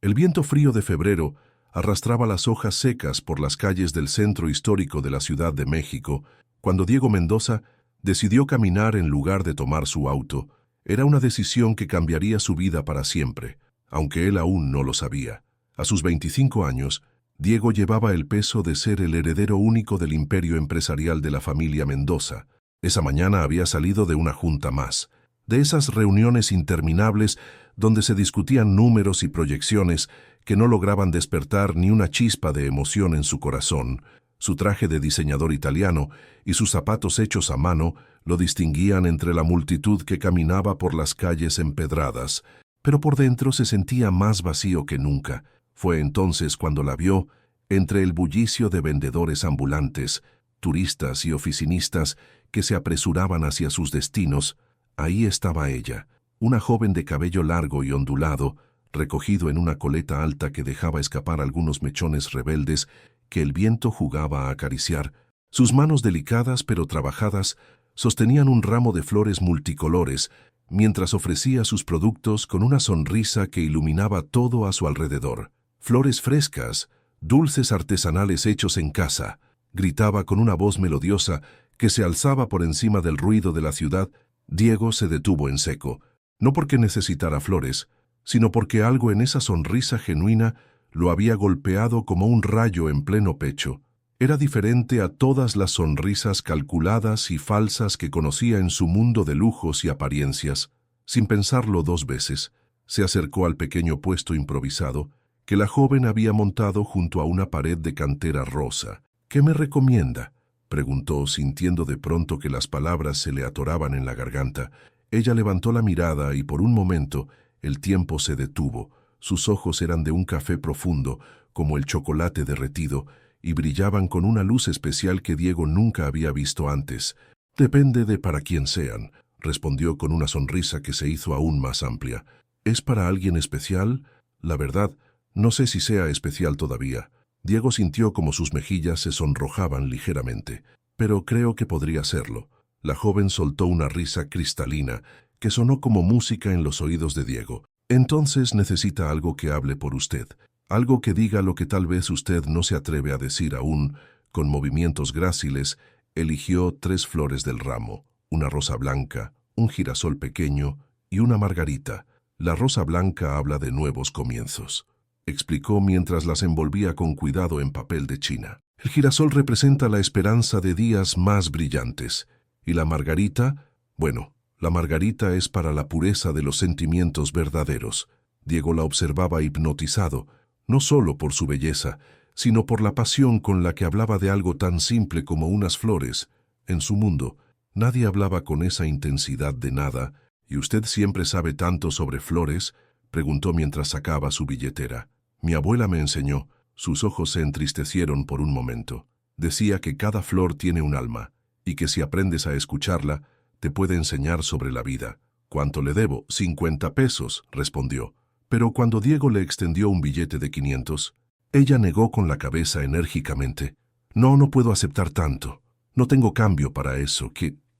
El viento frío de febrero arrastraba las hojas secas por las calles del centro histórico de la Ciudad de México, cuando Diego Mendoza decidió caminar en lugar de tomar su auto. Era una decisión que cambiaría su vida para siempre, aunque él aún no lo sabía. A sus 25 años, Diego llevaba el peso de ser el heredero único del imperio empresarial de la familia Mendoza. Esa mañana había salido de una junta más, de esas reuniones interminables donde se discutían números y proyecciones que no lograban despertar ni una chispa de emoción en su corazón. Su traje de diseñador italiano y sus zapatos hechos a mano lo distinguían entre la multitud que caminaba por las calles empedradas, pero por dentro se sentía más vacío que nunca. Fue entonces cuando la vio, entre el bullicio de vendedores ambulantes, turistas y oficinistas que se apresuraban hacia sus destinos. Ahí estaba ella, una joven de cabello largo y ondulado, recogido en una coleta alta que dejaba escapar algunos mechones rebeldes que el viento jugaba a acariciar. Sus manos delicadas pero trabajadas sostenían un ramo de flores multicolores, mientras ofrecía sus productos con una sonrisa que iluminaba todo a su alrededor. Flores frescas, dulces artesanales hechos en casa, gritaba con una voz melodiosa que se alzaba por encima del ruido de la ciudad. Diego se detuvo en seco, no porque necesitara flores, sino porque algo en esa sonrisa genuina lo había golpeado como un rayo en pleno pecho. Era diferente a todas las sonrisas calculadas y falsas que conocía en su mundo de lujos y apariencias. Sin pensarlo dos veces, se acercó al pequeño puesto improvisado que la joven había montado junto a una pared de cantera rosa. «¿Qué me recomienda?», preguntó, sintiendo de pronto que las palabras se le atoraban en la garganta. Ella levantó la mirada y por un momento el tiempo se detuvo. Sus ojos eran de un café profundo, como el chocolate derretido, y brillaban con una luz especial que Diego nunca había visto antes. «Depende de para quién sean», respondió con una sonrisa que se hizo aún más amplia. «¿Es para alguien especial? La verdad, no sé si sea especial todavía». Diego sintió como sus mejillas se sonrojaban ligeramente. «Pero creo que podría serlo». La joven soltó una risa cristalina que sonó como música en los oídos de Diego. «Entonces necesita algo que hable por usted, algo que diga lo que tal vez usted no se atreve a decir aún». Con movimientos gráciles, eligió 3 flores del ramo, una rosa blanca, un girasol pequeño y una margarita. «La rosa blanca habla de nuevos comienzos», explicó mientras las envolvía con cuidado en papel de china. «El girasol representa la esperanza de días más brillantes. Y la margarita, bueno, la margarita es para la pureza de los sentimientos verdaderos». Diego la observaba hipnotizado, no solo por su belleza, sino por la pasión con la que hablaba de algo tan simple como unas flores. En su mundo, nadie hablaba con esa intensidad de nada. «¿Y usted siempre sabe tanto sobre flores?», preguntó mientras sacaba su billetera. «Mi abuela me enseñó». Sus ojos se entristecieron por un momento. «Decía que cada flor tiene un alma, y que si aprendes a escucharla, te puede enseñar sobre la vida». «¿Cuánto le debo?». «50 pesos», respondió. Pero cuando Diego le extendió un billete de 500, ella negó con la cabeza enérgicamente. «No puedo aceptar tanto. No tengo cambio para eso.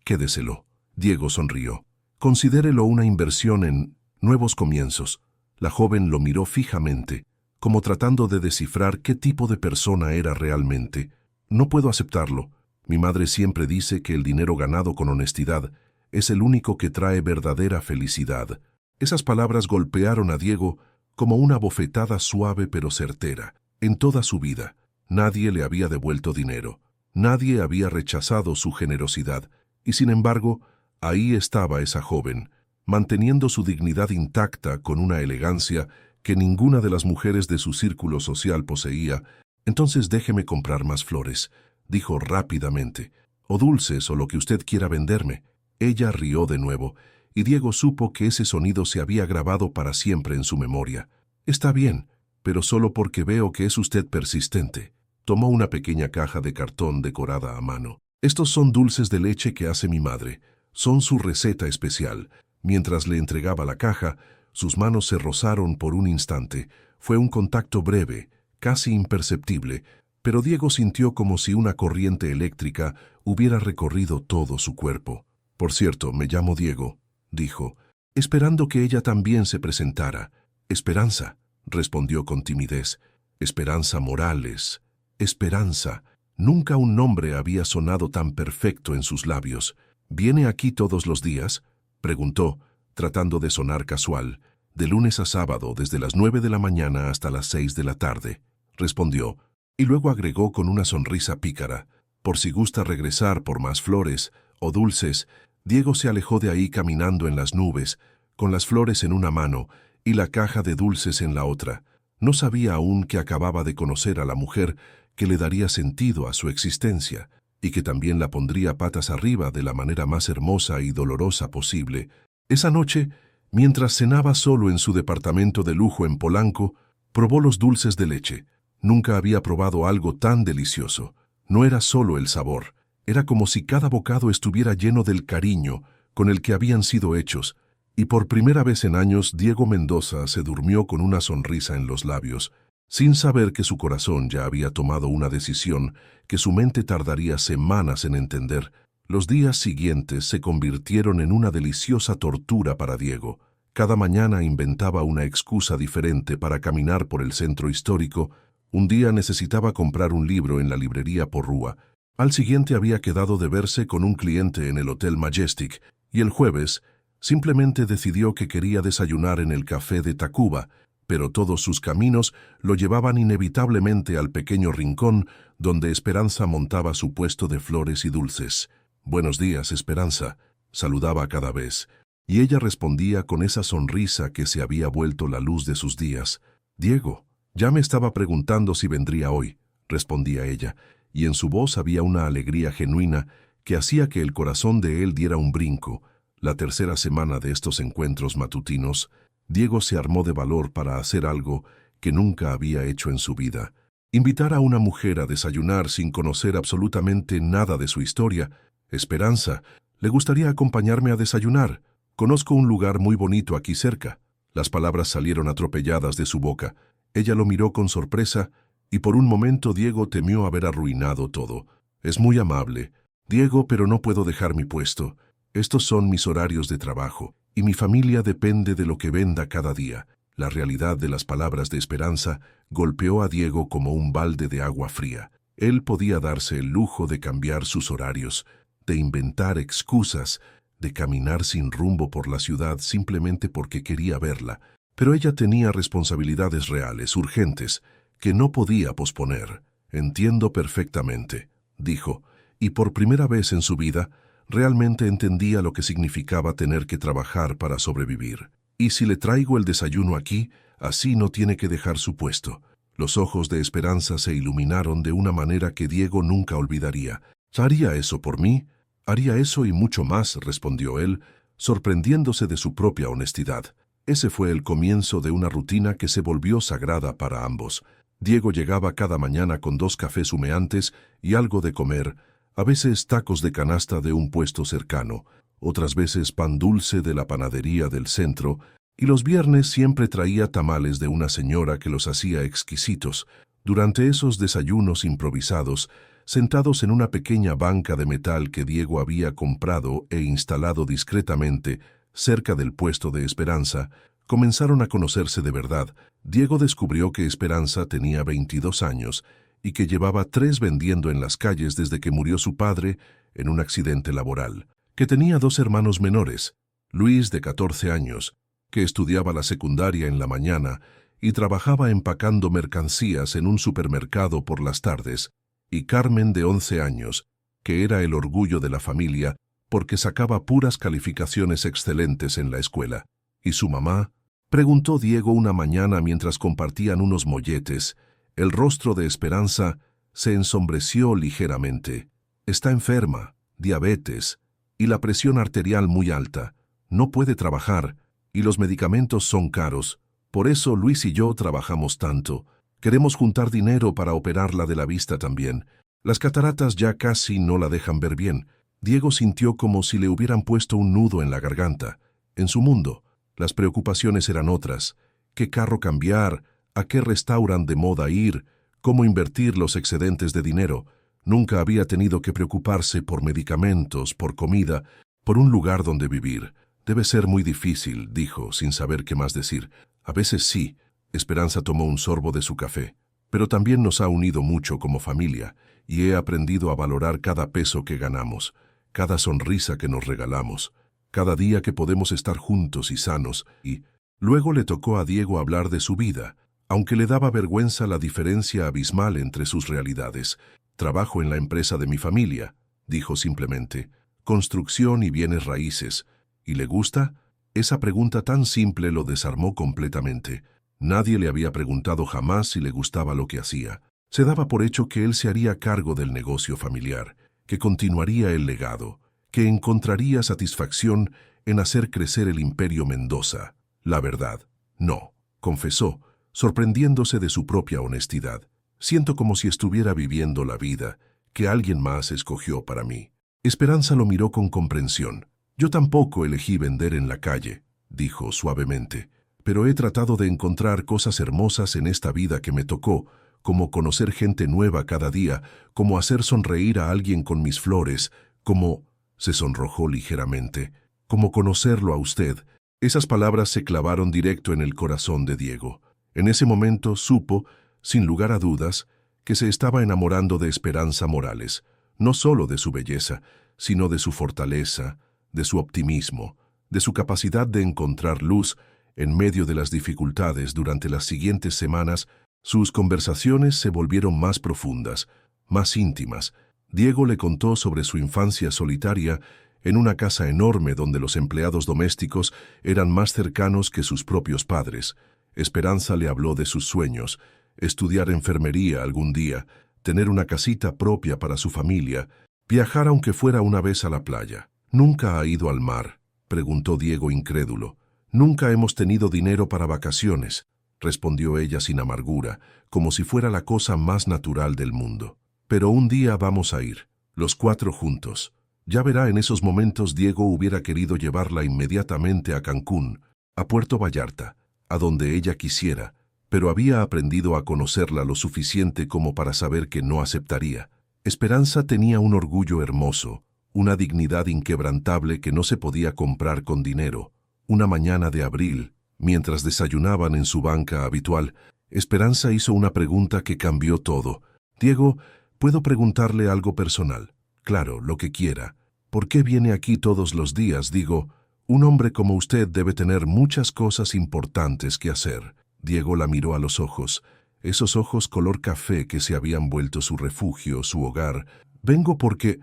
Quédeselo». Diego sonrió. «Considérelo una inversión en nuevos comienzos». La joven lo miró fijamente, como tratando de descifrar qué tipo de persona era realmente. «No puedo aceptarlo. Mi madre siempre dice que el dinero ganado con honestidad es el único que trae verdadera felicidad». Esas palabras golpearon a Diego como una bofetada suave pero certera. En toda su vida, nadie le había devuelto dinero. Nadie había rechazado su generosidad. Y sin embargo, ahí estaba esa joven, manteniendo su dignidad intacta con una elegancia que ninguna de las mujeres de su círculo social poseía. «Entonces déjeme comprar más flores», dijo rápidamente, «o dulces o lo que usted quiera venderme». Ella rió de nuevo, y Diego supo que ese sonido se había grabado para siempre en su memoria. «Está bien, pero solo porque veo que es usted persistente». Tomó una pequeña caja de cartón decorada a mano. «Estos son dulces de leche que hace mi madre. Son su receta especial». Mientras le entregaba la caja, sus manos se rozaron por un instante. Fue un contacto breve, casi imperceptible, pero Diego sintió como si una corriente eléctrica hubiera recorrido todo su cuerpo. «Por cierto, me llamo Diego», dijo, esperando que ella también se presentara. «Esperanza». respondió con timidez. Esperanza Morales. Esperanza. Nunca un nombre había sonado tan perfecto en sus labios. ¿Viene aquí todos los días?, preguntó, tratando de sonar casual. De lunes a sábado, desde las 9 de la mañana hasta las 6 de la tarde, respondió, y luego agregó con una sonrisa pícara. Por si gusta regresar por más flores o dulces. Diego se alejó de ahí caminando en las nubes, con las flores en una mano y la caja de dulces en la otra. No sabía aún que acababa de conocer a la mujer que le daría sentido a su existencia y que también la pondría patas arriba de la manera más hermosa y dolorosa posible. Esa noche, mientras cenaba solo en su departamento de lujo en Polanco, probó los dulces de leche. Nunca había probado algo tan delicioso. No era solo el sabor, era como si cada bocado estuviera lleno del cariño con el que habían sido hechos, y por primera vez en años Diego Mendoza se durmió con una sonrisa en los labios, sin saber que su corazón ya había tomado una decisión que su mente tardaría semanas en entender. Los días siguientes se convirtieron en una deliciosa tortura para Diego. Cada mañana inventaba una excusa diferente para caminar por el centro histórico. Un día necesitaba comprar un libro en la librería Porrúa. Al siguiente había quedado de verse con un cliente en el Hotel Majestic, y el jueves simplemente decidió que quería desayunar en el café de Tacuba, pero todos sus caminos lo llevaban inevitablemente al pequeño rincón donde Esperanza montaba su puesto de flores y dulces. «Buenos días, Esperanza», saludaba cada vez, y ella respondía con esa sonrisa que se había vuelto la luz de sus días. «Diego, ya me estaba preguntando si vendría hoy», respondía ella, y en su voz había una alegría genuina que hacía que el corazón de él diera un brinco. La tercera semana de estos encuentros matutinos, Diego se armó de valor para hacer algo que nunca había hecho en su vida. Invitar a una mujer a desayunar sin conocer absolutamente nada de su historia. «Esperanza, ¿le gustaría acompañarme a desayunar? Conozco un lugar muy bonito aquí cerca». Las palabras salieron atropelladas de su boca. Ella lo miró con sorpresa, y por un momento Diego temió haber arruinado todo. «Es muy amable, Diego, pero no puedo dejar mi puesto. Estos son mis horarios de trabajo, y mi familia depende de lo que venda cada día». La realidad de las palabras de Esperanza golpeó a Diego como un balde de agua fría. Él podía darse el lujo de cambiar sus horarios, de inventar excusas, de caminar sin rumbo por la ciudad simplemente porque quería verla. Pero ella tenía responsabilidades reales, urgentes, que no podía posponer. «Entiendo perfectamente», dijo, y por primera vez en su vida, realmente entendía lo que significaba tener que trabajar para sobrevivir. «¿Y si le traigo el desayuno aquí? Así no tiene que dejar su puesto». Los ojos de Esperanza se iluminaron de una manera que Diego nunca olvidaría. «¿Haría eso por mí?» «Haría eso y mucho más», respondió él, sorprendiéndose de su propia honestidad. Ese fue el comienzo de una rutina que se volvió sagrada para ambos. Diego llegaba cada mañana con 2 cafés humeantes y algo de comer, a veces tacos de canasta de un puesto cercano, otras veces pan dulce de la panadería del centro, y los viernes siempre traía tamales de una señora que los hacía exquisitos. Durante esos desayunos improvisados, sentados en una pequeña banca de metal que Diego había comprado e instalado discretamente cerca del puesto de Esperanza, comenzaron a conocerse de verdad. Diego descubrió que Esperanza tenía 22 años y que llevaba 3 vendiendo en las calles desde que murió su padre en un accidente laboral, que tenía 2 hermanos menores, Luis, de 14 años, que estudiaba la secundaria en la mañana y trabajaba empacando mercancías en un supermercado por las tardes, y Carmen, de 11 años, que era el orgullo de la familia porque sacaba puras calificaciones excelentes en la escuela. ¿Y su mamá?, preguntó Diego una mañana mientras compartían unos molletes. El rostro de Esperanza se ensombreció ligeramente. «Está enferma, diabetes, y la presión arterial muy alta. No puede trabajar, y los medicamentos son caros. Por eso Luis y yo trabajamos tanto. Queremos juntar dinero para operarla de la vista también. Las cataratas ya casi no la dejan ver bien». Diego sintió como si le hubieran puesto un nudo en la garganta. En su mundo, las preocupaciones eran otras. ¿Qué carro cambiar? ¿A qué restaurante de moda ir? ¿Cómo invertir los excedentes de dinero? Nunca había tenido que preocuparse por medicamentos, por comida, por un lugar donde vivir. «Debe ser muy difícil», dijo, sin saber qué más decir. «A veces sí, Esperanza tomó un sorbo de su café. Pero también nos ha unido mucho como familia, y he aprendido a valorar cada peso que ganamos, cada sonrisa que nos regalamos, cada día que podemos estar juntos y sanos, y luego le tocó a Diego hablar de su vida, aunque le daba vergüenza la diferencia abismal entre sus realidades. Trabajo en la empresa de mi familia, dijo simplemente, construcción y bienes raíces. ¿Y le gusta? Esa pregunta tan simple lo desarmó completamente. Nadie le había preguntado jamás si le gustaba lo que hacía. Se daba por hecho que él se haría cargo del negocio familiar, que continuaría el legado, que encontraría satisfacción en hacer crecer el imperio Mendoza. La verdad, no, confesó, sorprendiéndose de su propia honestidad. Siento como si estuviera viviendo la vida que alguien más escogió para mí. Esperanza lo miró con comprensión. Yo tampoco elegí vender en la calle, dijo suavemente. Pero he tratado de encontrar cosas hermosas en esta vida que me tocó, como conocer gente nueva cada día, como hacer sonreír a alguien con mis flores, como... Se sonrojó ligeramente. Como conocerlo a usted. Esas palabras se clavaron directo en el corazón de Diego. En ese momento supo, sin lugar a dudas, que se estaba enamorando de Esperanza Morales, no solo de su belleza, sino de su fortaleza, de su optimismo, de su capacidad de encontrar luz. En medio de las dificultades durante las siguientes semanas, sus conversaciones se volvieron más profundas, más íntimas. Diego le contó sobre su infancia solitaria en una casa enorme donde los empleados domésticos eran más cercanos que sus propios padres. Esperanza le habló de sus sueños, estudiar enfermería algún día, tener una casita propia para su familia, viajar aunque fuera una vez a la playa. ¿Nunca ha ido al mar?, preguntó Diego incrédulo. Nunca hemos tenido dinero para vacaciones, respondió ella sin amargura, como si fuera la cosa más natural del mundo. Pero un día vamos a ir, los 4 juntos. Ya verá, en esos momentos Diego hubiera querido llevarla inmediatamente a Cancún, a Puerto Vallarta, a donde ella quisiera, pero había aprendido a conocerla lo suficiente como para saber que no aceptaría. Esperanza tenía un orgullo hermoso, una dignidad inquebrantable que no se podía comprar con dinero. Una mañana de abril, mientras desayunaban en su banca habitual, Esperanza hizo una pregunta que cambió todo. «Diego, ¿puedo preguntarle algo personal?» «Claro, lo que quiera. ¿Por qué viene aquí todos los días? Digo, un hombre como usted debe tener muchas cosas importantes que hacer». Diego la miró a los ojos, esos ojos color café que se habían vuelto su refugio, su hogar. «Vengo porque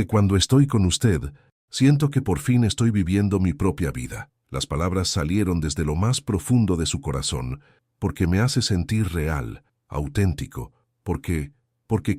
cuando estoy con usted, siento que por fin estoy viviendo mi propia vida». Las palabras salieron desde lo más profundo de su corazón, porque me hace sentir real, auténtico, porque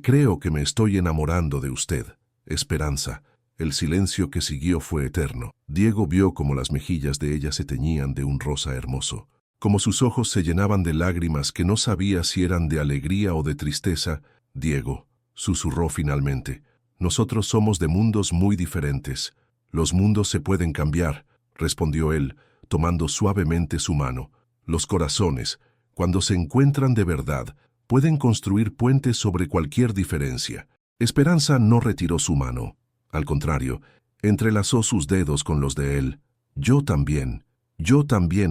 creo que me estoy enamorando de usted. Esperanza. El silencio que siguió fue eterno. Diego vio cómo las mejillas de ella se teñían de un rosa hermoso, como sus ojos se llenaban de lágrimas que no sabía si eran de alegría o de tristeza. «Diego», susurró finalmente, «nosotros somos de mundos muy diferentes. Los mundos se pueden cambiar», respondió él, tomando suavemente su mano. «Los corazones, cuando se encuentran de verdad, pueden construir puentes sobre cualquier diferencia». Esperanza no retiró su mano. Al contrario, entrelazó sus dedos con los de él. Yo también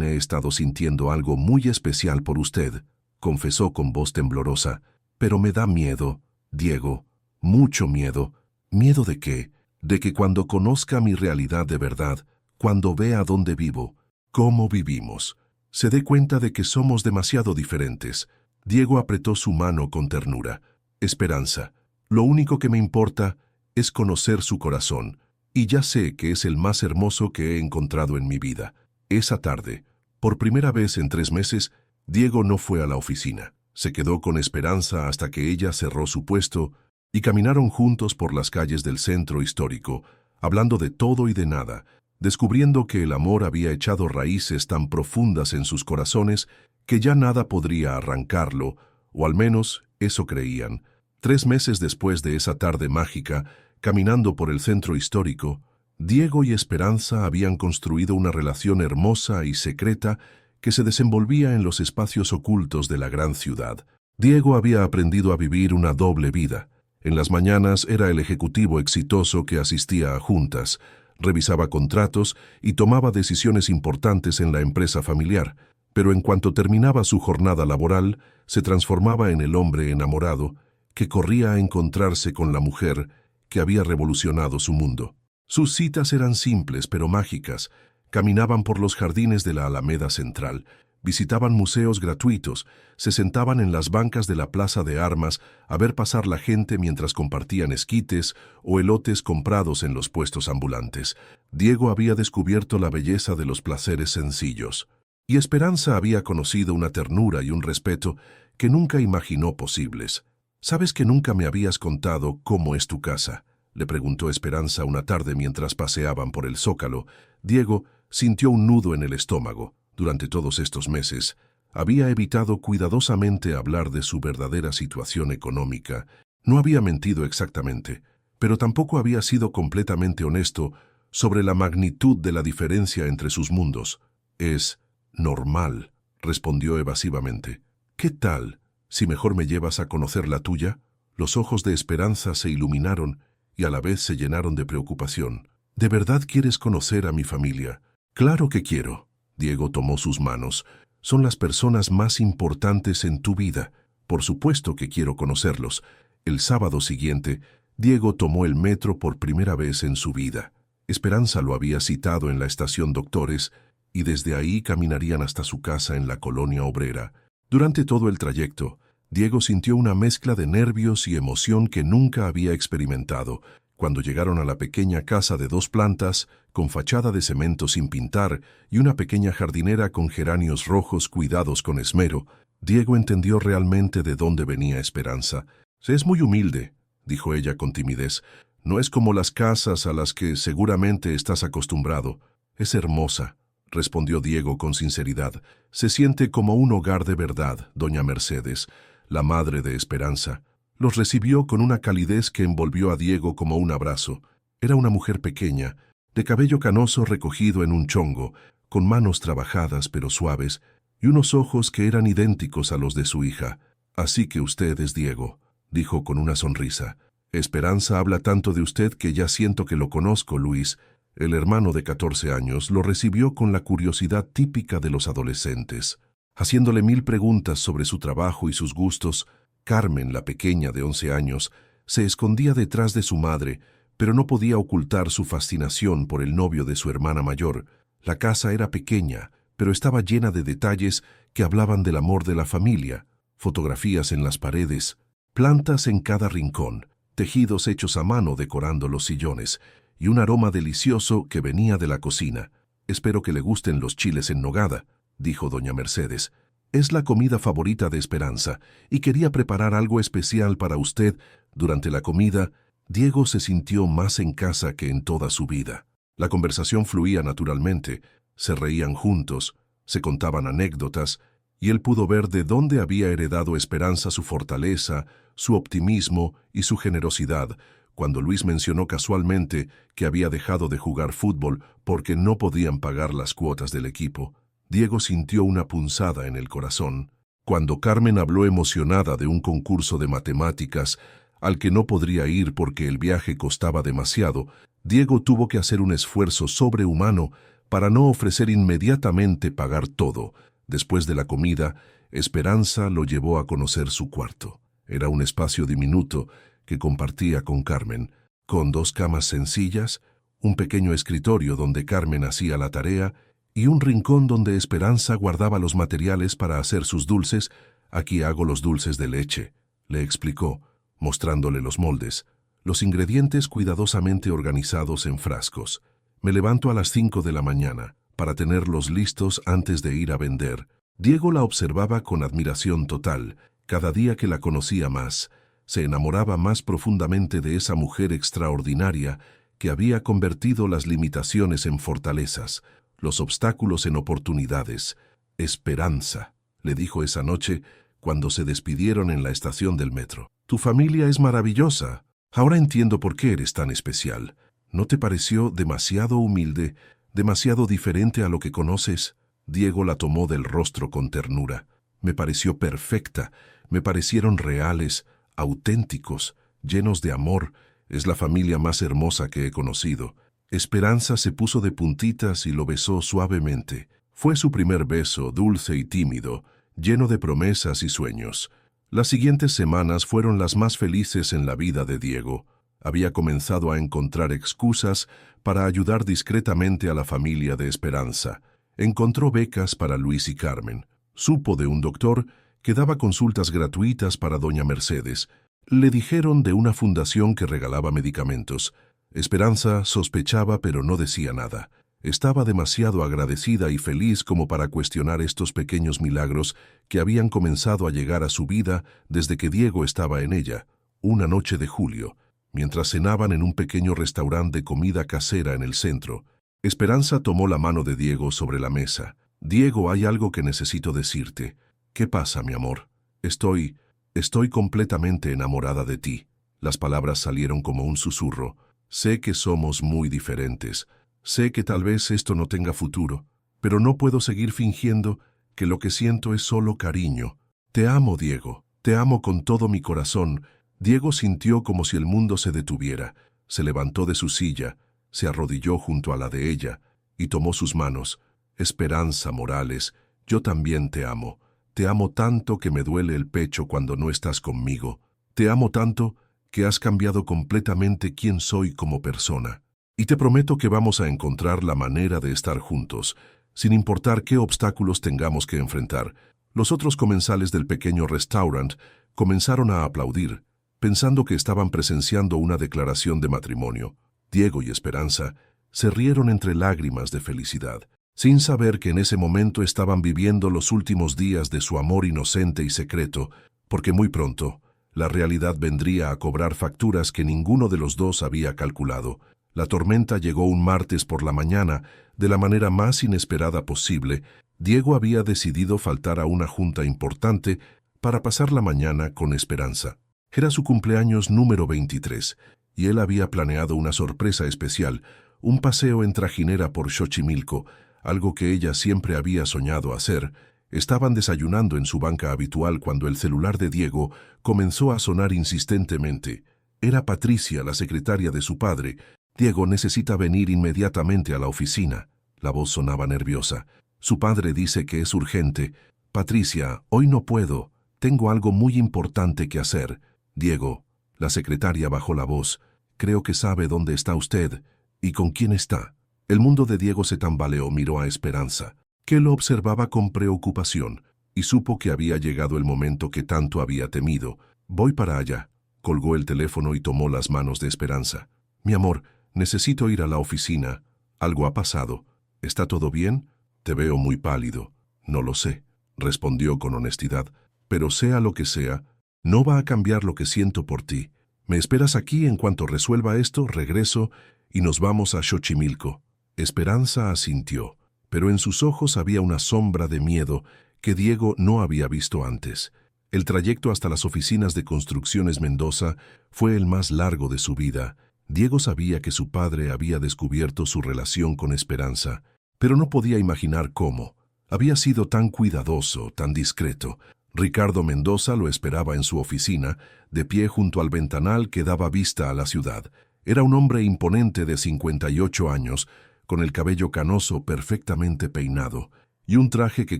he estado sintiendo algo muy especial por usted», confesó con voz temblorosa. «Pero me da miedo, Diego, mucho miedo». «¿Miedo de qué?» «De que cuando conozca mi realidad de verdad, cuando vea dónde vivo, cómo vivimos, se dé cuenta de que somos demasiado diferentes». Diego apretó su mano con ternura. «Esperanza, lo único que me importa es conocer su corazón, y ya sé que es el más hermoso que he encontrado en mi vida». Esa tarde, por primera vez en 3 meses, Diego no fue a la oficina. Se quedó con Esperanza hasta que ella cerró su puesto y caminaron juntos por las calles del centro histórico, hablando de todo y de nada, descubriendo que el amor había echado raíces tan profundas en sus corazones que ya nada podría arrancarlo, o al menos eso creían. 3 meses después de esa tarde mágica, caminando por el centro histórico, Diego y Esperanza habían construido una relación hermosa y secreta que se desenvolvía en los espacios ocultos de la gran ciudad. Diego había aprendido a vivir una doble vida. En las mañanas era el ejecutivo exitoso que asistía a juntas, revisaba contratos y tomaba decisiones importantes en la empresa familiar. pero en cuanto terminaba su jornada laboral, se transformaba en el hombre enamorado que corría a encontrarse con la mujer que había revolucionado su mundo. Sus citas eran simples pero mágicas. Caminaban por los jardines de la Alameda Central, visitaban museos gratuitos, se sentaban en las bancas de la Plaza de Armas a ver pasar la gente mientras compartían esquites o elotes comprados en los puestos ambulantes. Diego había descubierto la belleza de los placeres sencillos. Y Esperanza había conocido una ternura y un respeto que nunca imaginó posibles. «¿Sabes que nunca me habías contado cómo es tu casa?», le preguntó Esperanza una tarde mientras paseaban por el Zócalo. Diego sintió un nudo en el estómago. Durante todos estos meses, había evitado cuidadosamente hablar de su verdadera situación económica. No había mentido exactamente, pero tampoco había sido completamente honesto sobre la magnitud de la diferencia entre sus mundos. «Es normal», respondió evasivamente. «¿Qué tal si mejor me llevas a conocer la tuya?». Los ojos de Esperanza se iluminaron y a la vez se llenaron de preocupación. «¿De verdad quieres conocer a mi familia?». «Claro que quiero». Diego tomó sus manos. «Son las personas más importantes en tu vida. Por supuesto que quiero conocerlos». El sábado siguiente, Diego tomó el metro por primera vez en su vida. Esperanza lo había citado en la estación Doctores y desde ahí caminarían hasta su casa en la Colonia Obrera. Durante todo el trayecto, Diego sintió una mezcla de nervios y emoción que nunca había experimentado. Cuando llegaron a la pequeña casa de 2 plantas, con fachada de cemento sin pintar y una pequeña jardinera con geranios rojos cuidados con esmero, Diego entendió realmente de dónde venía Esperanza. «Es muy humilde», dijo ella con timidez. «No es como las casas a las que seguramente estás acostumbrado». «Es hermosa», respondió Diego con sinceridad. «Se siente como un hogar de verdad, doña Mercedes, la madre de Esperanza». Los recibió con una calidez que envolvió a Diego como un abrazo. Era una mujer pequeña, de cabello canoso recogido en un chongo, con manos trabajadas pero suaves, y unos ojos que eran idénticos a los de su hija. «Así que usted es Diego», dijo con una sonrisa. «Esperanza habla tanto de usted que ya siento que lo conozco, Luis». El hermano de 14 años lo recibió con la curiosidad típica de los adolescentes. Haciéndole 1000 preguntas sobre su trabajo y sus gustos, Carmen, la pequeña de 11 años, se escondía detrás de su madre, pero no podía ocultar su fascinación por el novio de su hermana mayor. La casa era pequeña, pero estaba llena de detalles que hablaban del amor de la familia, fotografías en las paredes, plantas en cada rincón, tejidos hechos a mano decorando los sillones, y un aroma delicioso que venía de la cocina. «Espero que le gusten los chiles en nogada», dijo doña Mercedes. «Es la comida favorita de Esperanza, y quería preparar algo especial para usted». Durante la comida, Diego se sintió más en casa que en toda su vida. La conversación fluía naturalmente, se reían juntos, se contaban anécdotas, y él pudo ver de dónde había heredado Esperanza su fortaleza, su optimismo y su generosidad. Cuando Luis mencionó casualmente que había dejado de jugar fútbol porque no podían pagar las cuotas del equipo, Diego sintió una punzada en el corazón. Cuando Carmen habló emocionada de un concurso de matemáticas al que no podría ir porque el viaje costaba demasiado, Diego tuvo que hacer un esfuerzo sobrehumano para no ofrecer inmediatamente pagar todo. Después de la comida, Esperanza lo llevó a conocer su cuarto. Era un espacio diminuto que compartía con Carmen, con 2 camas sencillas, un pequeño escritorio donde Carmen hacía la tarea y un rincón donde Esperanza guardaba los materiales para hacer sus dulces. «Aquí hago los dulces de leche», le explicó, mostrándole los moldes, los ingredientes cuidadosamente organizados en frascos. «Me levanto a las 5 de la mañana para tenerlos listos antes de ir a vender». Diego la observaba con admiración total. Cada día que la conocía más, se enamoraba más profundamente de esa mujer extraordinaria que había convertido las limitaciones en fortalezas, los obstáculos en oportunidades. «Esperanza», le dijo esa noche cuando se despidieron en la estación del metro. «Tu familia es maravillosa. Ahora entiendo por qué eres tan especial. ¿No te pareció demasiado humilde, demasiado diferente a lo que conoces?» Diego la tomó del rostro con ternura. «Me pareció perfecta. Me parecieron reales, auténticos, llenos de amor. Es la familia más hermosa que he conocido». Esperanza se puso de puntitas y lo besó suavemente. Fue su primer beso, dulce y tímido, lleno de promesas y sueños. Las siguientes semanas fueron las más felices en la vida de Diego. Había comenzado a encontrar excusas para ayudar discretamente a la familia de Esperanza. Encontró becas para Luis y Carmen. Supo de un doctor que daba consultas gratuitas para doña Mercedes. Le dijeron de una fundación que regalaba medicamentos. Esperanza sospechaba pero no decía nada. Estaba demasiado agradecida y feliz como para cuestionar estos pequeños milagros que habían comenzado a llegar a su vida desde que Diego estaba en ella. Una noche de julio, mientras cenaban en un pequeño restaurante de comida casera en el centro, Esperanza tomó la mano de Diego sobre la mesa. «Diego, hay algo que necesito decirte». «¿Qué pasa, mi amor?» Estoy completamente enamorada de ti». Las palabras salieron como un susurro. «Sé que somos muy diferentes. Sé que tal vez esto no tenga futuro, pero no puedo seguir fingiendo que lo que siento es solo cariño. Te amo, Diego. Te amo con todo mi corazón». Diego sintió como si el mundo se detuviera. Se levantó de su silla, se arrodilló junto a la de ella y tomó sus manos. «Esperanza Morales, yo también te amo. Te amo tanto que me duele el pecho cuando no estás conmigo. Te amo tanto que has cambiado completamente quién soy como persona. Y te prometo que vamos a encontrar la manera de estar juntos, sin importar qué obstáculos tengamos que enfrentar». Los otros comensales del pequeño restaurante comenzaron a aplaudir, pensando que estaban presenciando una declaración de matrimonio. Diego y Esperanza se rieron entre lágrimas de felicidad, sin saber que en ese momento estaban viviendo los últimos días de su amor inocente y secreto, porque muy pronto la realidad vendría a cobrar facturas que ninguno de los dos había calculado. La tormenta llegó un martes por la mañana, de la manera más inesperada posible. Diego había decidido faltar a una junta importante para pasar la mañana con Esperanza. Era su cumpleaños número 23, y él había planeado una sorpresa especial, un paseo en trajinera por Xochimilco, algo que ella siempre había soñado hacer. Estaban desayunando en su banca habitual cuando el celular de Diego comenzó a sonar insistentemente. Era Patricia, la secretaria de su padre. «Diego necesita venir inmediatamente a la oficina». La voz sonaba nerviosa. «Su padre dice que es urgente». «Patricia, hoy no puedo. Tengo algo muy importante que hacer». «Diego», la secretaria bajó la voz, «creo que sabe dónde está usted y con quién está». El mundo de Diego se tambaleó, miró a Esperanza, que lo observaba con preocupación, y supo que había llegado el momento que tanto había temido. «Voy para allá». Colgó el teléfono y tomó las manos de Esperanza. «Mi amor, necesito ir a la oficina. Algo ha pasado. ¿Está todo bien? Te veo muy pálido». «No lo sé», respondió con honestidad, «pero sea lo que sea, no va a cambiar lo que siento por ti. ¿Me esperas aquí? En cuanto resuelva esto, regreso y nos vamos a Xochimilco». Esperanza asintió, pero en sus ojos había una sombra de miedo que Diego no había visto antes. El trayecto hasta las oficinas de Construcciones Mendoza fue el más largo de su vida. Diego sabía que su padre había descubierto su relación con Esperanza, pero no podía imaginar cómo. Había sido tan cuidadoso, tan discreto. Ricardo Mendoza lo esperaba en su oficina, de pie junto al ventanal que daba vista a la ciudad. Era un hombre imponente de 58 años, con el cabello canoso perfectamente peinado, y un traje que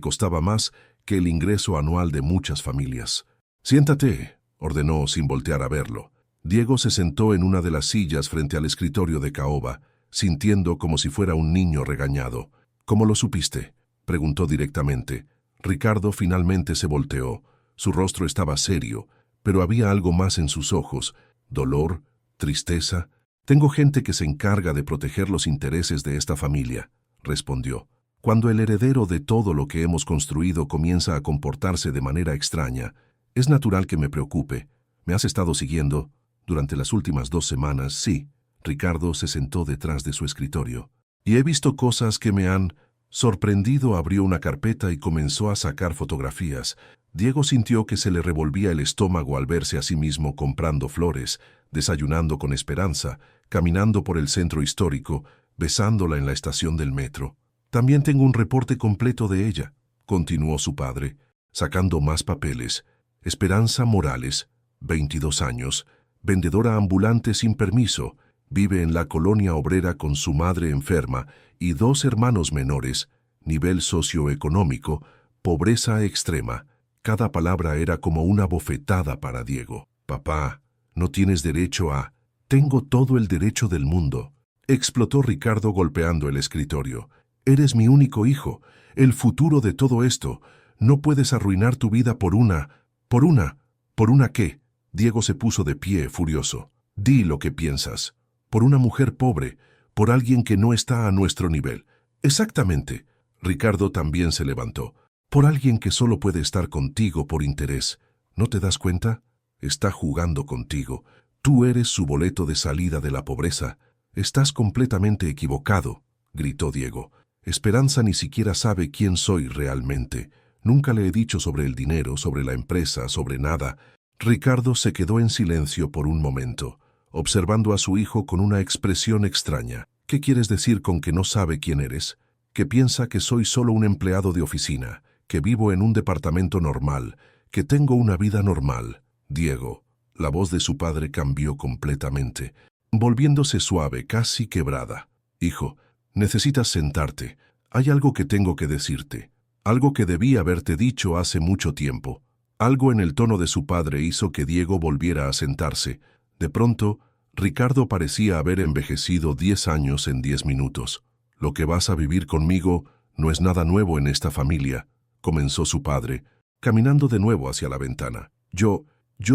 costaba más que el ingreso anual de muchas familias. «Siéntate», ordenó sin voltear a verlo. Diego se sentó en una de las sillas frente al escritorio de caoba, sintiendo como si fuera un niño regañado. «¿Cómo lo supiste?», preguntó directamente. Ricardo finalmente se volteó. Su rostro estaba serio, pero había algo más en sus ojos: dolor, tristeza. «Tengo gente que se encarga de proteger los intereses de esta familia», respondió. «Cuando el heredero de todo lo que hemos construido comienza a comportarse de manera extraña, es natural que me preocupe. ¿Me has estado siguiendo durante las últimas 2 semanas?» «Sí». Ricardo se sentó detrás de su escritorio. «Y he visto cosas que me han...». Sorprendido, abrió una carpeta y comenzó a sacar fotografías. Diego sintió que se le revolvía el estómago al verse a sí mismo comprando flores, desayunando con Esperanza, caminando por el centro histórico, besándola en la estación del metro. «También tengo un reporte completo de ella», continuó su padre, sacando más papeles. «Esperanza Morales, 22 años, vendedora ambulante sin permiso, vive en la colonia obrera con su madre enferma y 2 hermanos menores, nivel socioeconómico, pobreza extrema. Cada palabra era como una bofetada para Diego. «Papá, no tienes derecho a...». «Tengo todo el derecho del mundo», explotó Ricardo golpeando el escritorio. «Eres mi único hijo, el futuro de todo esto. No puedes arruinar tu vida por una... ¿Por una qué?». Diego se puso de pie, furioso. «Di lo que piensas. Por una mujer pobre, por alguien que no está a nuestro nivel». «Exactamente». Ricardo también se levantó. «Por alguien que solo puede estar contigo por interés. ¿No te das cuenta? Está jugando contigo. Tú eres su boleto de salida de la pobreza». «Estás completamente equivocado», gritó Diego. «Esperanza ni siquiera sabe quién soy realmente. Nunca le he dicho sobre el dinero, sobre la empresa, sobre nada». Ricardo se quedó en silencio por un momento, observando a su hijo con una expresión extraña. «¿Qué quieres decir con que no sabe quién eres? Que piensa que soy solo un empleado de oficina, que vivo en un departamento normal, que tengo una vida normal». «Diego». La voz de su padre cambió completamente, volviéndose suave, casi quebrada. «Hijo, necesitas sentarte. Hay algo que tengo que decirte. Algo que debí haberte dicho hace mucho tiempo». Algo en el tono de su padre hizo que Diego volviera a sentarse. De pronto, Ricardo parecía haber envejecido 10 años en 10 minutos. «Lo que vas a vivir conmigo no es nada nuevo en esta familia», comenzó su padre, caminando de nuevo hacia la ventana. Yo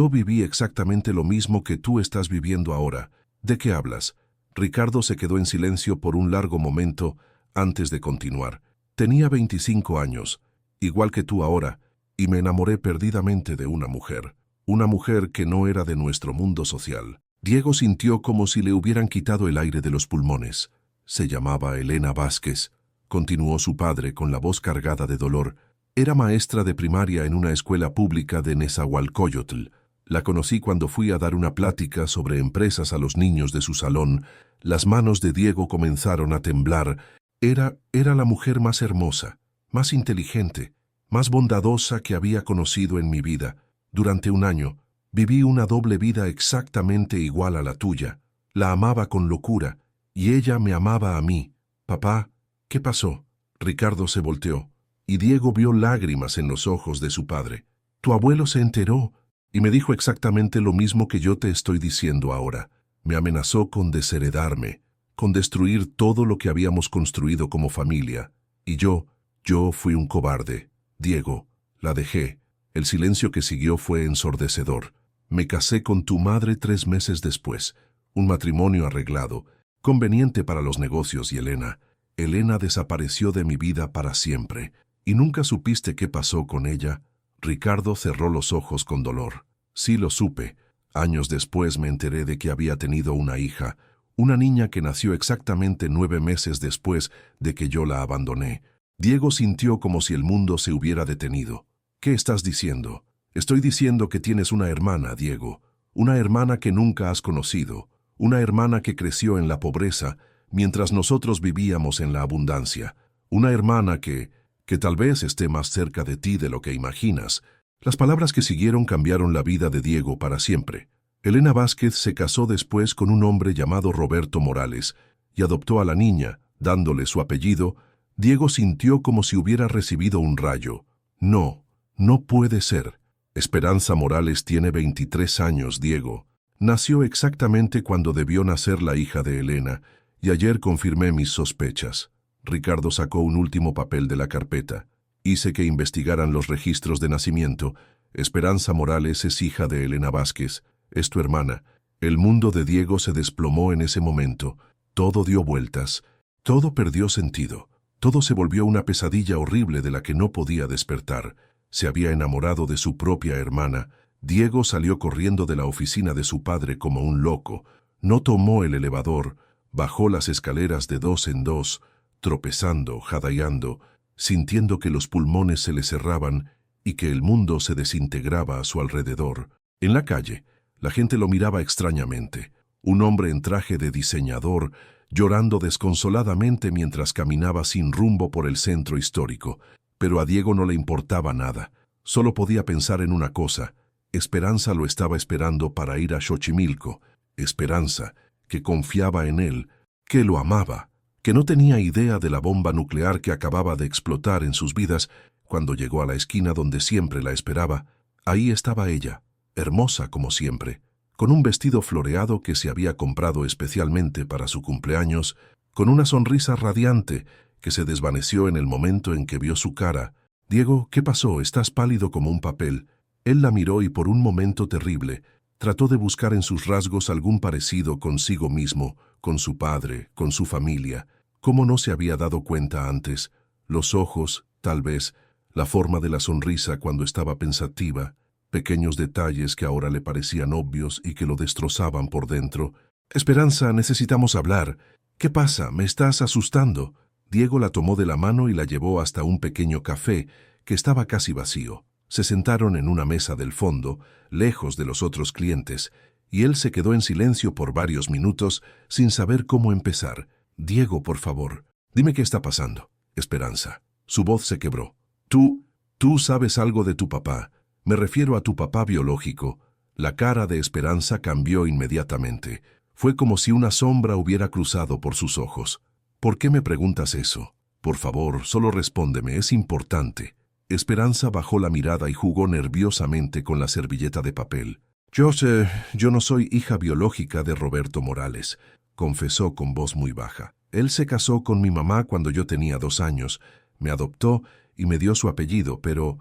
viví exactamente lo mismo que tú estás viviendo ahora». «¿De qué hablas?». Ricardo se quedó en silencio por un largo momento antes de continuar. «Tenía 25 años, igual que tú ahora, y me enamoré perdidamente de una mujer que no era de nuestro mundo social». Diego sintió como si le hubieran quitado el aire de los pulmones. «Se llamaba Elena Vázquez», continuó su padre con la voz cargada de dolor. «Era maestra de primaria en una escuela pública de Nezahualcóyotl. La conocí cuando fui a dar una plática sobre empresas a los niños de su salón». Las manos de Diego comenzaron a temblar. Era la mujer más hermosa, más inteligente, más bondadosa que había conocido en mi vida. Durante un año, viví una doble vida exactamente igual a la tuya. La amaba con locura, y ella me amaba a mí. «Papá, ¿qué pasó?». Ricardo se volteó, y Diego vio lágrimas en los ojos de su padre. «Tu abuelo se enteró, y me dijo exactamente lo mismo que yo te estoy diciendo ahora. Me amenazó con desheredarme, con destruir todo lo que habíamos construido como familia. Y yo fui un cobarde. Diego, la dejé». El silencio que siguió fue ensordecedor. «Me casé con tu madre 3 meses después. Un matrimonio arreglado, conveniente para los negocios y Elena desapareció de mi vida para siempre. ¿Y nunca supiste qué pasó con ella?». Ricardo cerró los ojos con dolor. «Sí lo supe. Años después me enteré de que había tenido una hija, una niña que nació exactamente 9 meses después de que yo la abandoné». Diego sintió como si el mundo se hubiera detenido. «¿Qué estás diciendo?». «Estoy diciendo que tienes una hermana, Diego. Una hermana que nunca has conocido. Una hermana que creció en la pobreza mientras nosotros vivíamos en la abundancia. Una hermana que tal vez esté más cerca de ti de lo que imaginas». Las palabras que siguieron cambiaron la vida de Diego para siempre. Elena Vázquez se casó después con un hombre llamado Roberto Morales y adoptó a la niña, dándole su apellido. Diego sintió como si hubiera recibido un rayo. «No puede ser. Esperanza Morales tiene 23 años, Diego. Nació exactamente cuando debió nacer la hija de Elena, y ayer confirmé mis sospechas». Ricardo sacó un último papel de la carpeta. «Hice que investigaran los registros de nacimiento. Esperanza Morales es hija de Elena Vázquez. Es tu hermana». El mundo de Diego se desplomó en ese momento. Todo dio vueltas. Todo perdió sentido. Todo se volvió una pesadilla horrible de la que no podía despertar. Se había enamorado de su propia hermana. Diego salió corriendo de la oficina de su padre como un loco. No tomó el elevador. Bajó las escaleras de 2 en 2, tropezando, jadeando, sintiendo que los pulmones se le cerraban y que el mundo se desintegraba a su alrededor. En la calle, la gente lo miraba extrañamente. Un hombre en traje de diseñador, llorando desconsoladamente mientras caminaba sin rumbo por el centro histórico. Pero a Diego no le importaba nada. Solo podía pensar en una cosa. Esperanza lo estaba esperando para ir a Xochimilco. Esperanza, que confiaba en él, que lo amaba, que no tenía idea de la bomba nuclear que acababa de explotar en sus vidas. Cuando llegó a la esquina donde siempre la esperaba, ahí estaba ella, hermosa como siempre, con un vestido floreado que se había comprado especialmente para su cumpleaños, con una sonrisa radiante que se desvaneció en el momento en que vio su cara. «Diego, ¿qué pasó? Estás pálido como un papel». Él la miró y por un momento terrible trató de buscar en sus rasgos algún parecido consigo mismo, con su padre, con su familia. ¿Cómo no se había dado cuenta antes? Los ojos, tal vez, la forma de la sonrisa cuando estaba pensativa, pequeños detalles que ahora le parecían obvios y que lo destrozaban por dentro. «Esperanza, necesitamos hablar. ¿Qué pasa? ¿Me estás asustando?» Diego la tomó de la mano y la llevó hasta un pequeño café que estaba casi vacío. Se sentaron en una mesa del fondo, lejos de los otros clientes, y él se quedó en silencio por varios minutos sin saber cómo empezar. «Diego, por favor, dime qué está pasando». «Esperanza». Su voz se quebró. Tú sabes algo de tu papá. Me refiero a tu papá biológico». La cara de Esperanza cambió inmediatamente. Fue como si una sombra hubiera cruzado por sus ojos. «¿Por qué me preguntas eso? Por favor, solo respóndeme, es importante». Esperanza bajó la mirada y jugó nerviosamente con la servilleta de papel. Yo no soy hija biológica de Roberto Morales», confesó con voz muy baja. «Él se casó con mi mamá cuando yo tenía 2 años, me adoptó y me dio su apellido, pero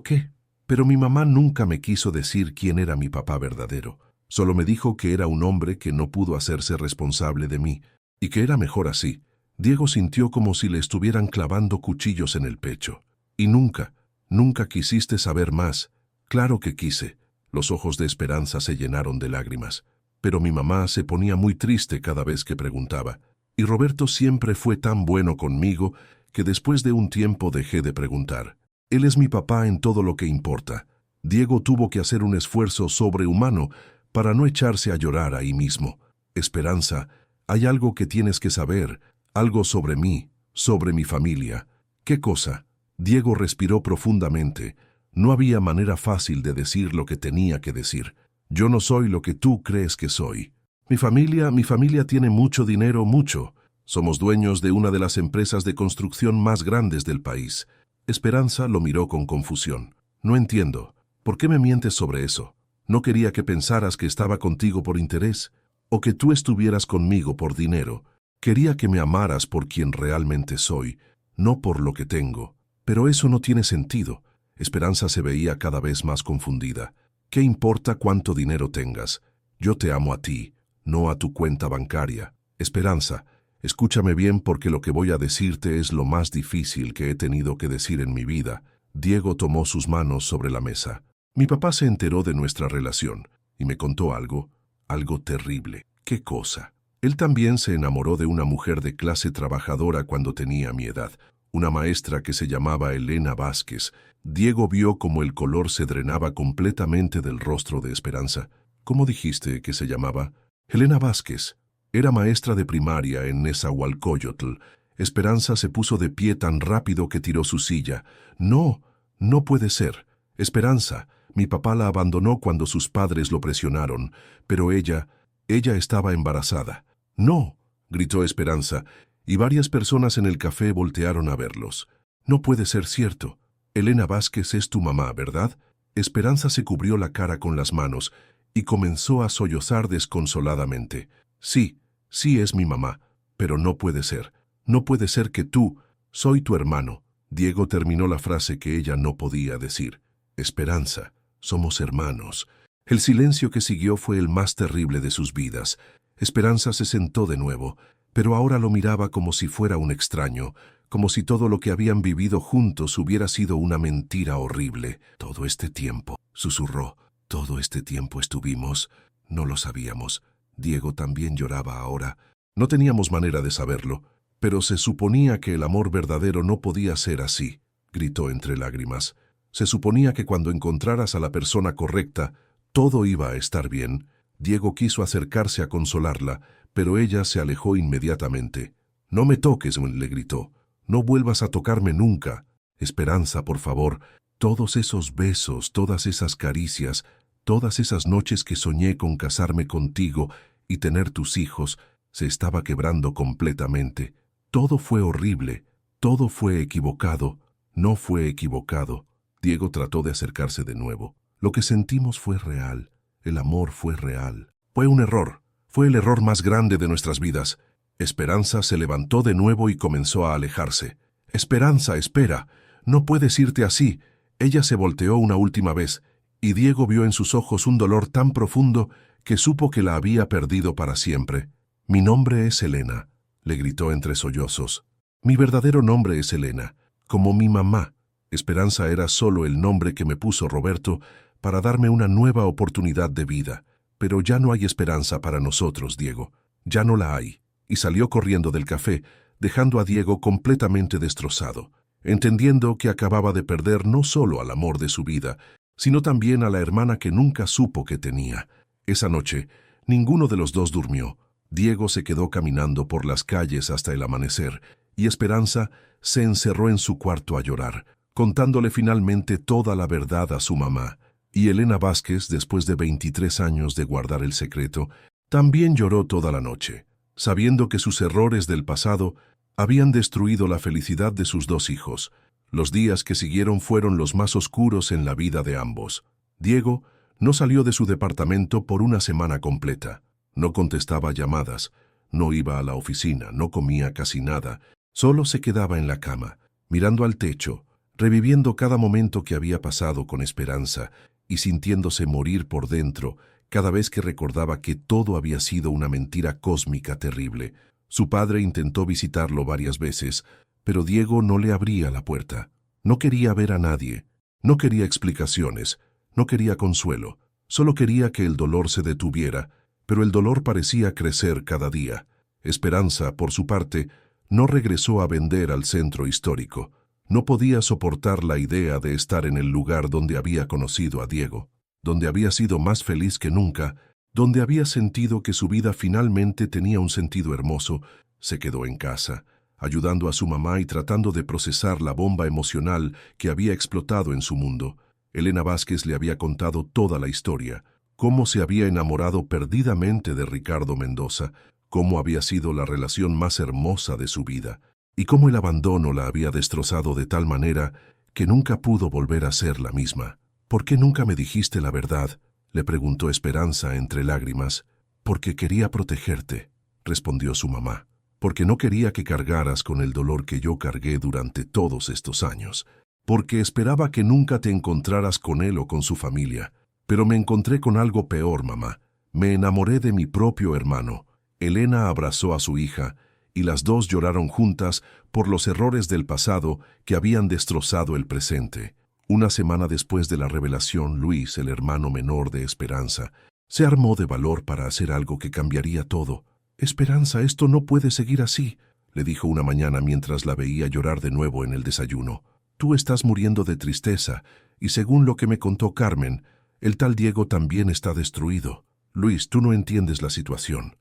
¿qué? Pero mi mamá nunca me quiso decir quién era mi papá verdadero. Solo me dijo que era un hombre que no pudo hacerse responsable de mí, y que era mejor así». Diego sintió como si le estuvieran clavando cuchillos en el pecho. «¿Y nunca quisiste saber más?» «Claro que quise». Los ojos de Esperanza se llenaron de lágrimas. «Pero mi mamá se ponía muy triste cada vez que preguntaba. Y Roberto siempre fue tan bueno conmigo que después de un tiempo dejé de preguntar. Él es mi papá en todo lo que importa». Diego tuvo que hacer un esfuerzo sobrehumano para no echarse a llorar ahí mismo. «Esperanza, hay algo que tienes que saber, algo sobre mí, sobre mi familia». «¿Qué cosa?» Diego respiró profundamente. No había manera fácil de decir lo que tenía que decir. «Yo no soy lo que tú crees que soy. Mi familia tiene mucho dinero, mucho. Somos dueños de una de las empresas de construcción más grandes del país». Esperanza lo miró con confusión. «No entiendo. ¿Por qué me mientes sobre eso? No quería que pensaras que estaba contigo por interés, o que tú estuvieras conmigo por dinero. Quería que me amaras por quien realmente soy, no por lo que tengo». «Pero eso no tiene sentido». Esperanza se veía cada vez más confundida. «¿Qué importa cuánto dinero tengas? Yo te amo a ti, no a tu cuenta bancaria». «Esperanza, escúchame bien porque lo que voy a decirte es lo más difícil que he tenido que decir en mi vida». Diego tomó sus manos sobre la mesa. «Mi papá se enteró de nuestra relación y me contó algo terrible». «¿Qué cosa?» «Él también se enamoró de una mujer de clase trabajadora cuando tenía mi edad, una maestra que se llamaba Elena Vázquez». Diego vio como el color se drenaba completamente del rostro de Esperanza. «¿Cómo dijiste que se llamaba?» «Elena Vázquez. Era maestra de primaria en Nezahualcóyotl». Esperanza se puso de pie tan rápido que tiró su silla. «No, no puede ser. Esperanza, mi papá la abandonó cuando sus padres lo presionaron, pero ella estaba embarazada». «No», gritó Esperanza, y varias personas en el café voltearon a verlos. «No puede ser cierto. Elena Vázquez es tu mamá, ¿verdad?» Esperanza se cubrió la cara con las manos y comenzó a sollozar desconsoladamente. Sí es mi mamá, pero no puede ser. No puede ser que tú. Soy tu hermano». Diego terminó la frase que ella no podía decir. «Esperanza, somos hermanos». El silencio que siguió fue el más terrible de sus vidas. Esperanza se sentó de nuevo, pero ahora lo miraba como si fuera un extraño, como si todo lo que habían vivido juntos hubiera sido una mentira horrible. «Todo este tiempo», susurró, «todo este tiempo estuvimos». No lo sabíamos. Diego también lloraba ahora. No teníamos manera de saberlo, pero se suponía que el amor verdadero no podía ser así, gritó entre lágrimas. Se suponía que cuando encontraras a la persona correcta, todo iba a estar bien. Diego quiso acercarse a consolarla, pero ella se alejó inmediatamente. «No me toques», le gritó. «No vuelvas a tocarme nunca. Esperanza, por favor». Todos esos besos, todas esas caricias, todas esas noches que soñé con casarme contigo y tener tus hijos, se estaba quebrando completamente. Todo fue horrible, todo fue equivocado, no fue equivocado. Diego trató de acercarse de nuevo. Lo que sentimos fue real, el amor fue real. Fue un error, fue el error más grande de nuestras vidas. Esperanza se levantó de nuevo y comenzó a alejarse. Esperanza, espera, no puedes irte así. Ella se volteó una última vez, y Diego vio en sus ojos un dolor tan profundo que supo que la había perdido para siempre. Mi nombre es Elena, le gritó entre sollozos. Mi verdadero nombre es Elena, como mi mamá. Esperanza era solo el nombre que me puso Roberto para darme una nueva oportunidad de vida. Pero ya no hay esperanza para nosotros, Diego. Ya no la hay. Y salió corriendo del café, dejando a Diego completamente destrozado, entendiendo que acababa de perder no solo al amor de su vida, sino también a la hermana que nunca supo que tenía. Esa noche, ninguno de los dos durmió. Diego se quedó caminando por las calles hasta el amanecer, y Esperanza se encerró en su cuarto a llorar, contándole finalmente toda la verdad a su mamá. Y Elena Vázquez, después de 23 años de guardar el secreto, también lloró toda la noche, sabiendo que sus errores del pasado habían destruido la felicidad de sus dos hijos. Los días que siguieron fueron los más oscuros en la vida de ambos. Diego no salió de su departamento por una semana completa. No contestaba llamadas, no iba a la oficina, no comía casi nada. Solo se quedaba en la cama, mirando al techo, reviviendo cada momento que había pasado con Esperanza y sintiéndose morir por dentro cada vez que recordaba que todo había sido una mentira cósmica terrible. Su padre intentó visitarlo varias veces, pero Diego no le abría la puerta. No quería ver a nadie, no quería explicaciones, no quería consuelo, solo quería que el dolor se detuviera, pero el dolor parecía crecer cada día. Esperanza, por su parte, no regresó a vender al centro histórico. No podía soportar la idea de estar en el lugar donde había conocido a Diego, donde había sido más feliz que nunca, donde había sentido que su vida finalmente tenía un sentido hermoso. Se quedó en casa, ayudando a su mamá y tratando de procesar la bomba emocional que había explotado en su mundo. Elena Vázquez le había contado toda la historia, cómo se había enamorado perdidamente de Ricardo Mendoza, cómo había sido la relación más hermosa de su vida, y cómo el abandono la había destrozado de tal manera que nunca pudo volver a ser la misma. ¿Por qué nunca me dijiste la verdad?, le preguntó Esperanza entre lágrimas. Porque quería protegerte, respondió su mamá. Porque no quería que cargaras con el dolor que yo cargué durante todos estos años. Porque esperaba que nunca te encontraras con él o con su familia. Pero me encontré con algo peor, mamá. Me enamoré de mi propio hermano. Elena abrazó a su hija, y las dos lloraron juntas por los errores del pasado que habían destrozado el presente. Una semana después de la revelación, Luis, el hermano menor de Esperanza, se armó de valor para hacer algo que cambiaría todo. «Esperanza, esto no puede seguir así», le dijo una mañana mientras la veía llorar de nuevo en el desayuno. «Tú estás muriendo de tristeza, y según lo que me contó Carmen, el tal Diego también está destruido. Luis, tú no entiendes la situación.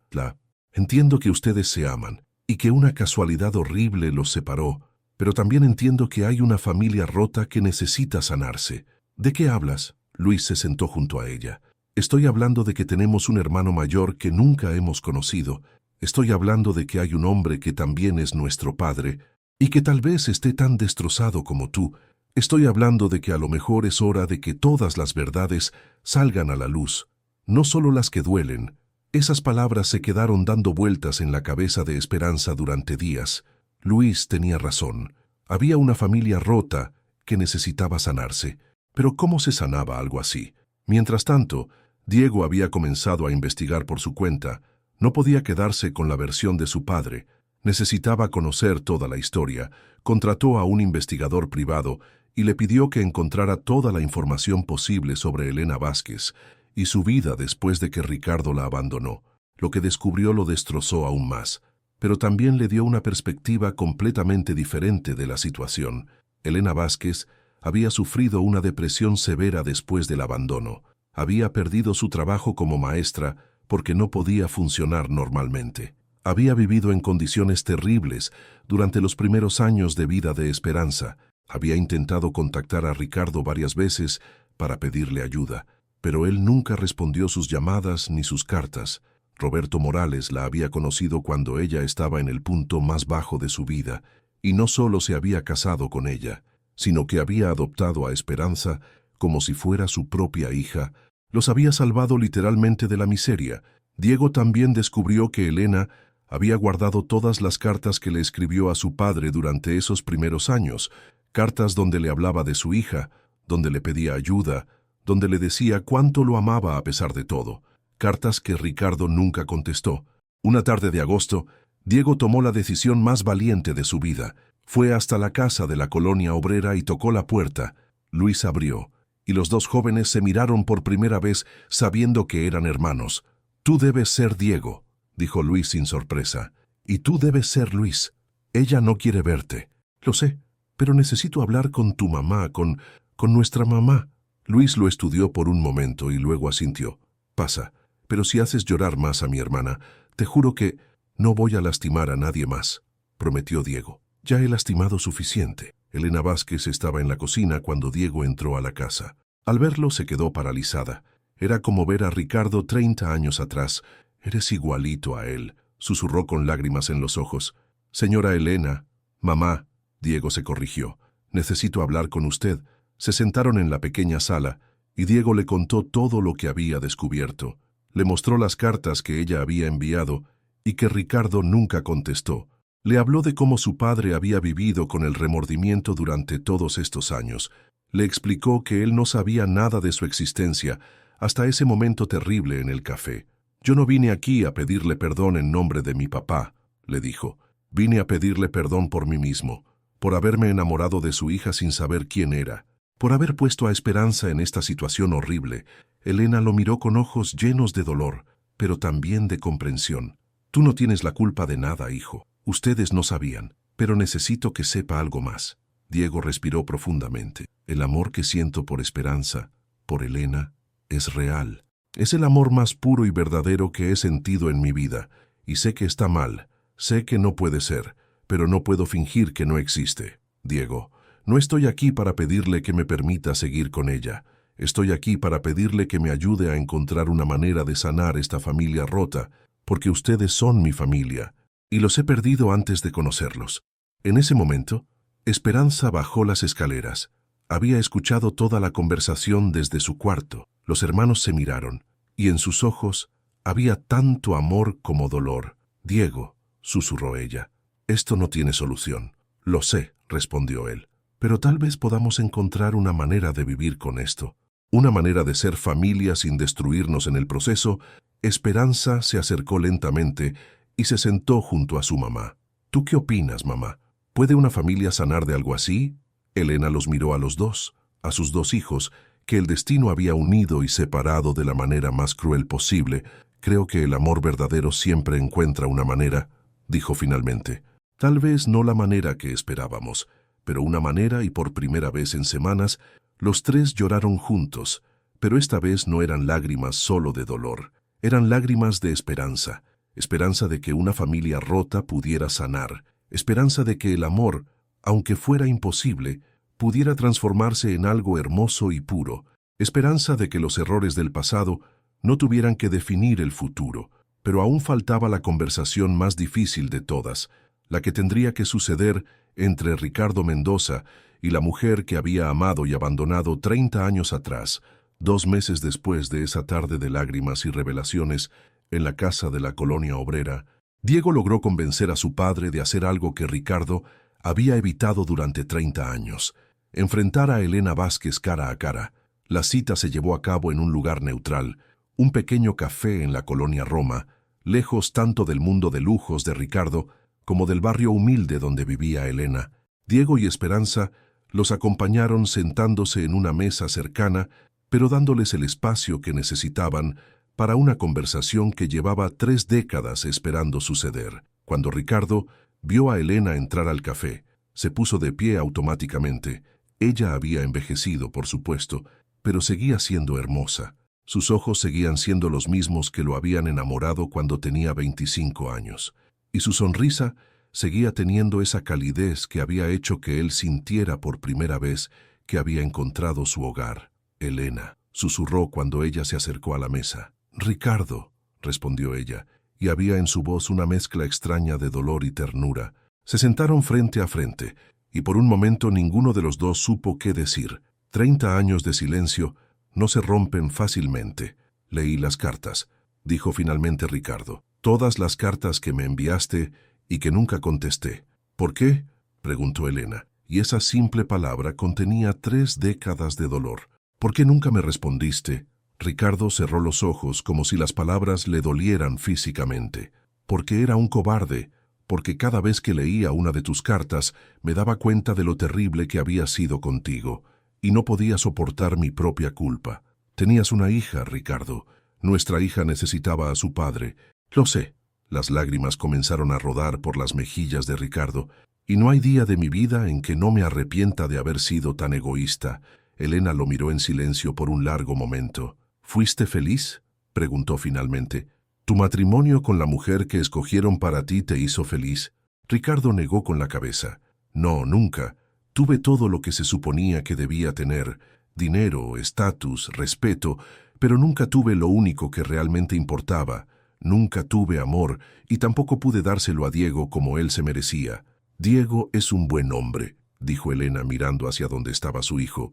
Entiendo que ustedes se aman, y que una casualidad horrible los separó, pero también entiendo que hay una familia rota que necesita sanarse». «¿De qué hablas?». Luis se sentó junto a ella. «Estoy hablando de que tenemos un hermano mayor que nunca hemos conocido. Estoy hablando de que hay un hombre que también es nuestro padre, y que tal vez esté tan destrozado como tú. Estoy hablando de que a lo mejor es hora de que todas las verdades salgan a la luz, no solo las que duelen». Esas palabras se quedaron dando vueltas en la cabeza de Esperanza durante días. Luis tenía razón. Había una familia rota que necesitaba sanarse. Pero ¿cómo se sanaba algo así? Mientras tanto, Diego había comenzado a investigar por su cuenta. No podía quedarse con la versión de su padre. Necesitaba conocer toda la historia. Contrató a un investigador privado y le pidió que encontrara toda la información posible sobre Elena Vázquez y su vida después de que Ricardo la abandonó. Lo que descubrió lo destrozó aún más, pero también le dio una perspectiva completamente diferente de la situación. Elena Vázquez había sufrido una depresión severa después del abandono. Había perdido su trabajo como maestra porque no podía funcionar normalmente. Había vivido en condiciones terribles durante los primeros años de vida de Esperanza. Había intentado contactar a Ricardo varias veces para pedirle ayuda, pero él nunca respondió sus llamadas ni sus cartas. Roberto Morales la había conocido cuando ella estaba en el punto más bajo de su vida, y no solo se había casado con ella, sino que había adoptado a Esperanza como si fuera su propia hija. Los había salvado literalmente de la miseria. Diego también descubrió que Elena había guardado todas las cartas que le escribió a su padre durante esos primeros años, cartas donde le hablaba de su hija, donde le pedía ayuda, donde le decía cuánto lo amaba a pesar de todo, cartas que Ricardo nunca contestó. Una tarde de agosto, Diego tomó la decisión más valiente de su vida. Fue hasta la casa de la colonia obrera y tocó la puerta. Luis abrió, y los dos jóvenes se miraron por primera vez sabiendo que eran hermanos. «Tú debes ser Diego», dijo Luis sin sorpresa. «Y tú debes ser Luis. Ella no quiere verte». «Lo sé, pero necesito hablar con tu mamá, con nuestra mamá». Luis lo estudió por un momento y luego asintió. «Pasa, pero si haces llorar más a mi hermana, te juro que no voy a lastimar a nadie más», prometió Diego. «Ya he lastimado suficiente». Elena Vázquez estaba en la cocina cuando Diego entró a la casa. Al verlo se quedó paralizada. Era como ver a Ricardo 30 años atrás. «Eres igualito a él», susurró con lágrimas en los ojos. «Señora Elena». «Mamá», Diego se corrigió. «Necesito hablar con usted». Se sentaron en la pequeña sala, y Diego le contó todo lo que había descubierto. Le mostró las cartas que ella había enviado y que Ricardo nunca contestó. Le habló de cómo su padre había vivido con el remordimiento durante todos estos años. Le explicó que él no sabía nada de su existencia hasta ese momento terrible en el café. «Yo no vine aquí a pedirle perdón en nombre de mi papá», le dijo. «Vine a pedirle perdón por mí mismo, por haberme enamorado de su hija sin saber quién era, por haber puesto a Esperanza en esta situación horrible». Elena lo miró con ojos llenos de dolor, pero también de comprensión. «Tú no tienes la culpa de nada, hijo. Ustedes no sabían, pero necesito que sepa algo más». Diego respiró profundamente. «El amor que siento por Esperanza, por Elena, es real. Es el amor más puro y verdadero que he sentido en mi vida, y sé que está mal, sé que no puede ser, pero no puedo fingir que no existe. Diego, no estoy aquí para pedirle que me permita seguir con ella. Estoy aquí para pedirle que me ayude a encontrar una manera de sanar esta familia rota, porque ustedes son mi familia, y los he perdido antes de conocerlos». En ese momento, Esperanza bajó las escaleras. Había escuchado toda la conversación desde su cuarto. Los hermanos se miraron, y en sus ojos había tanto amor como dolor. «Diego», susurró ella, «esto no tiene solución». «Lo sé», respondió él, «pero tal vez podamos encontrar una manera de vivir con esto. Una manera de ser familia sin destruirnos en el proceso». Esperanza se acercó lentamente y se sentó junto a su mamá. «¿Tú qué opinas, mamá? ¿Puede una familia sanar de algo así?» Elena los miró a los dos, a sus dos hijos, que el destino había unido y separado de la manera más cruel posible. «Creo que el amor verdadero siempre encuentra una manera», dijo finalmente. «Tal vez no la manera que esperábamos, pero una manera, y por primera vez en semanas, los tres lloraron juntos, pero esta vez no eran lágrimas solo de dolor, eran lágrimas de esperanza, esperanza de que una familia rota pudiera sanar, esperanza de que el amor, aunque fuera imposible, pudiera transformarse en algo hermoso y puro, esperanza de que los errores del pasado no tuvieran que definir el futuro. Pero aún faltaba la conversación más difícil de todas, la que tendría que suceder entre Ricardo Mendoza y la mujer que había amado y abandonado 30 años atrás, 2 meses después de esa tarde de lágrimas y revelaciones en la casa de la colonia obrera. Diego logró convencer a su padre de hacer algo que Ricardo había evitado durante 30 años, enfrentar a Elena Vázquez cara a cara. La cita se llevó a cabo en un lugar neutral, un pequeño café en la colonia Roma, lejos tanto del mundo de lujos de Ricardo como del barrio humilde donde vivía Elena. Diego y Esperanza los acompañaron sentándose en una mesa cercana, pero dándoles el espacio que necesitaban para una conversación que llevaba 3 décadas esperando suceder. Cuando Ricardo vio a Elena entrar al café, se puso de pie automáticamente. Ella había envejecido, por supuesto, pero seguía siendo hermosa. Sus ojos seguían siendo los mismos que lo habían enamorado cuando tenía 25 años. Y su sonrisa seguía teniendo esa calidez que había hecho que él sintiera por primera vez que había encontrado su hogar. «Elena», susurró cuando ella se acercó a la mesa. «Ricardo», respondió ella, y había en su voz una mezcla extraña de dolor y ternura. Se sentaron frente a frente, y por un momento ninguno de los dos supo qué decir. 30 años de silencio no se rompen fácilmente. Leí las cartas, dijo finalmente Ricardo. Todas las cartas que me enviaste y que nunca contesté. ¿Por qué?, preguntó Elena, y esa simple palabra contenía 3 décadas de dolor. ¿Por qué nunca me respondiste? Ricardo cerró los ojos como si las palabras le dolieran físicamente. Porque era un cobarde, porque cada vez que leía una de tus cartas me daba cuenta de lo terrible que había sido contigo, y no podía soportar mi propia culpa. Tenías una hija, Ricardo. Nuestra hija necesitaba a su padre. Lo sé. Las lágrimas comenzaron a rodar por las mejillas de Ricardo, y no hay día de mi vida en que no me arrepienta de haber sido tan egoísta. Elena lo miró en silencio por un largo momento. ¿Fuiste feliz?, preguntó finalmente. ¿Tu matrimonio con la mujer que escogieron para ti te hizo feliz? Ricardo negó con la cabeza. No, nunca. Tuve todo lo que se suponía que debía tener: dinero, estatus, respeto, pero nunca tuve lo único que realmente importaba. Nunca tuve amor, y tampoco pude dárselo a Diego como él se merecía. Diego es un buen hombre, dijo Elena mirando hacia donde estaba su hijo.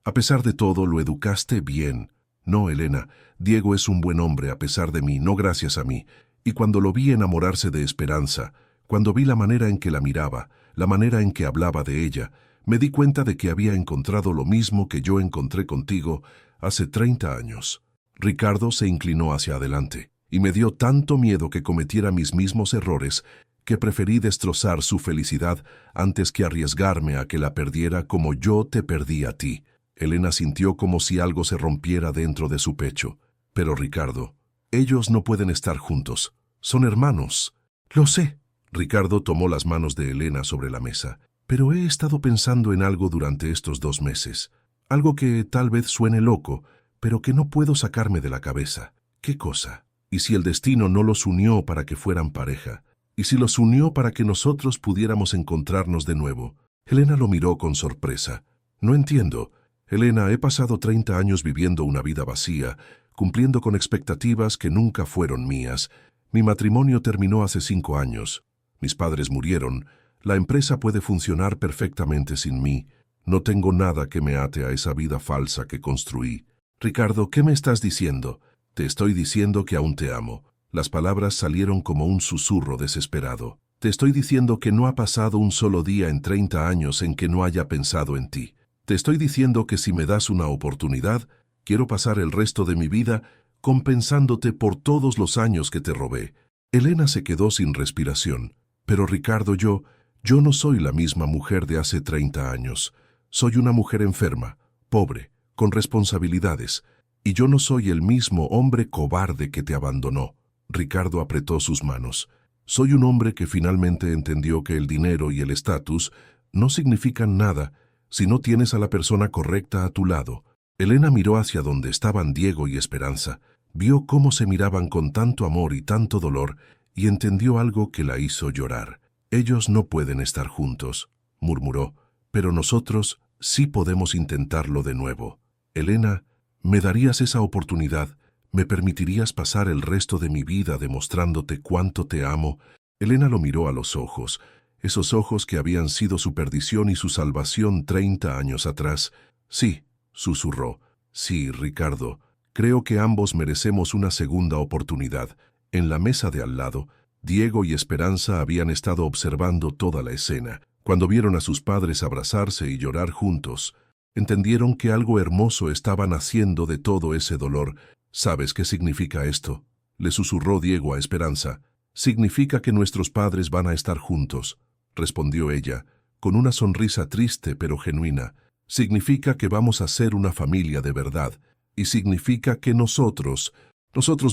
A pesar de todo, lo educaste bien. No, Elena, Diego es un buen hombre a pesar de mí, no gracias a mí. Y cuando lo vi enamorarse de Esperanza, cuando vi la manera en que la miraba, la manera en que hablaba de ella, me di cuenta de que había encontrado lo mismo que yo encontré contigo hace 30 años. Ricardo se inclinó hacia adelante, y me dio tanto miedo que cometiera mis mismos errores que preferí destrozar su felicidad antes que arriesgarme a que la perdiera como yo te perdí a ti. Elena sintió como si algo se rompiera dentro de su pecho. Pero Ricardo, ellos no pueden estar juntos. Son hermanos. Lo sé. Ricardo tomó las manos de Elena sobre la mesa. Pero he estado pensando en algo durante estos 2 meses. Algo que tal vez suene loco, pero que no puedo sacarme de la cabeza. ¿Qué cosa? ¿Y si el destino no los unió para que fueran pareja? ¿Y si los unió para que nosotros pudiéramos encontrarnos de nuevo? Elena lo miró con sorpresa. No entiendo. Elena, he pasado 30 años viviendo una vida vacía, cumpliendo con expectativas que nunca fueron mías. Mi matrimonio terminó hace 5 años. Mis padres murieron. La empresa puede funcionar perfectamente sin mí. No tengo nada que me ate a esa vida falsa que construí. Ricardo, ¿qué me estás diciendo? Te estoy diciendo que aún te amo. Las palabras salieron como un susurro desesperado. Te estoy diciendo que no ha pasado un solo día en 30 años en que no haya pensado en ti. Te estoy diciendo que si me das una oportunidad, quiero pasar el resto de mi vida compensándote por todos los años que te robé. Elena se quedó sin respiración. Pero Ricardo, yo no soy la misma mujer de hace 30 años. Soy una mujer enferma, pobre, con responsabilidades, y yo no soy el mismo hombre cobarde que te abandonó. Ricardo apretó sus manos. Soy un hombre que finalmente entendió que el dinero y el estatus no significan nada si no tienes a la persona correcta a tu lado. Elena miró hacia donde estaban Diego y Esperanza, vio cómo se miraban con tanto amor y tanto dolor, y entendió algo que la hizo llorar. Ellos no pueden estar juntos, murmuró, pero nosotros sí podemos intentarlo de nuevo. Elena, ¿me darías esa oportunidad? ¿Me permitirías pasar el resto de mi vida demostrándote cuánto te amo? Elena lo miró a los ojos, esos ojos que habían sido su perdición y su salvación 30 años atrás. Sí, susurró. Sí, Ricardo, creo que ambos merecemos una segunda oportunidad. En la mesa de al lado, Diego y Esperanza habían estado observando toda la escena. Cuando vieron a sus padres abrazarse y llorar juntos, entendieron que algo hermoso estaba naciendo de todo ese dolor. ¿Sabes qué significa esto?, le susurró Diego a Esperanza. Significa que nuestros padres van a estar juntos, respondió ella, con una sonrisa triste pero genuina. Significa que vamos a ser una familia de verdad, y significa que nosotros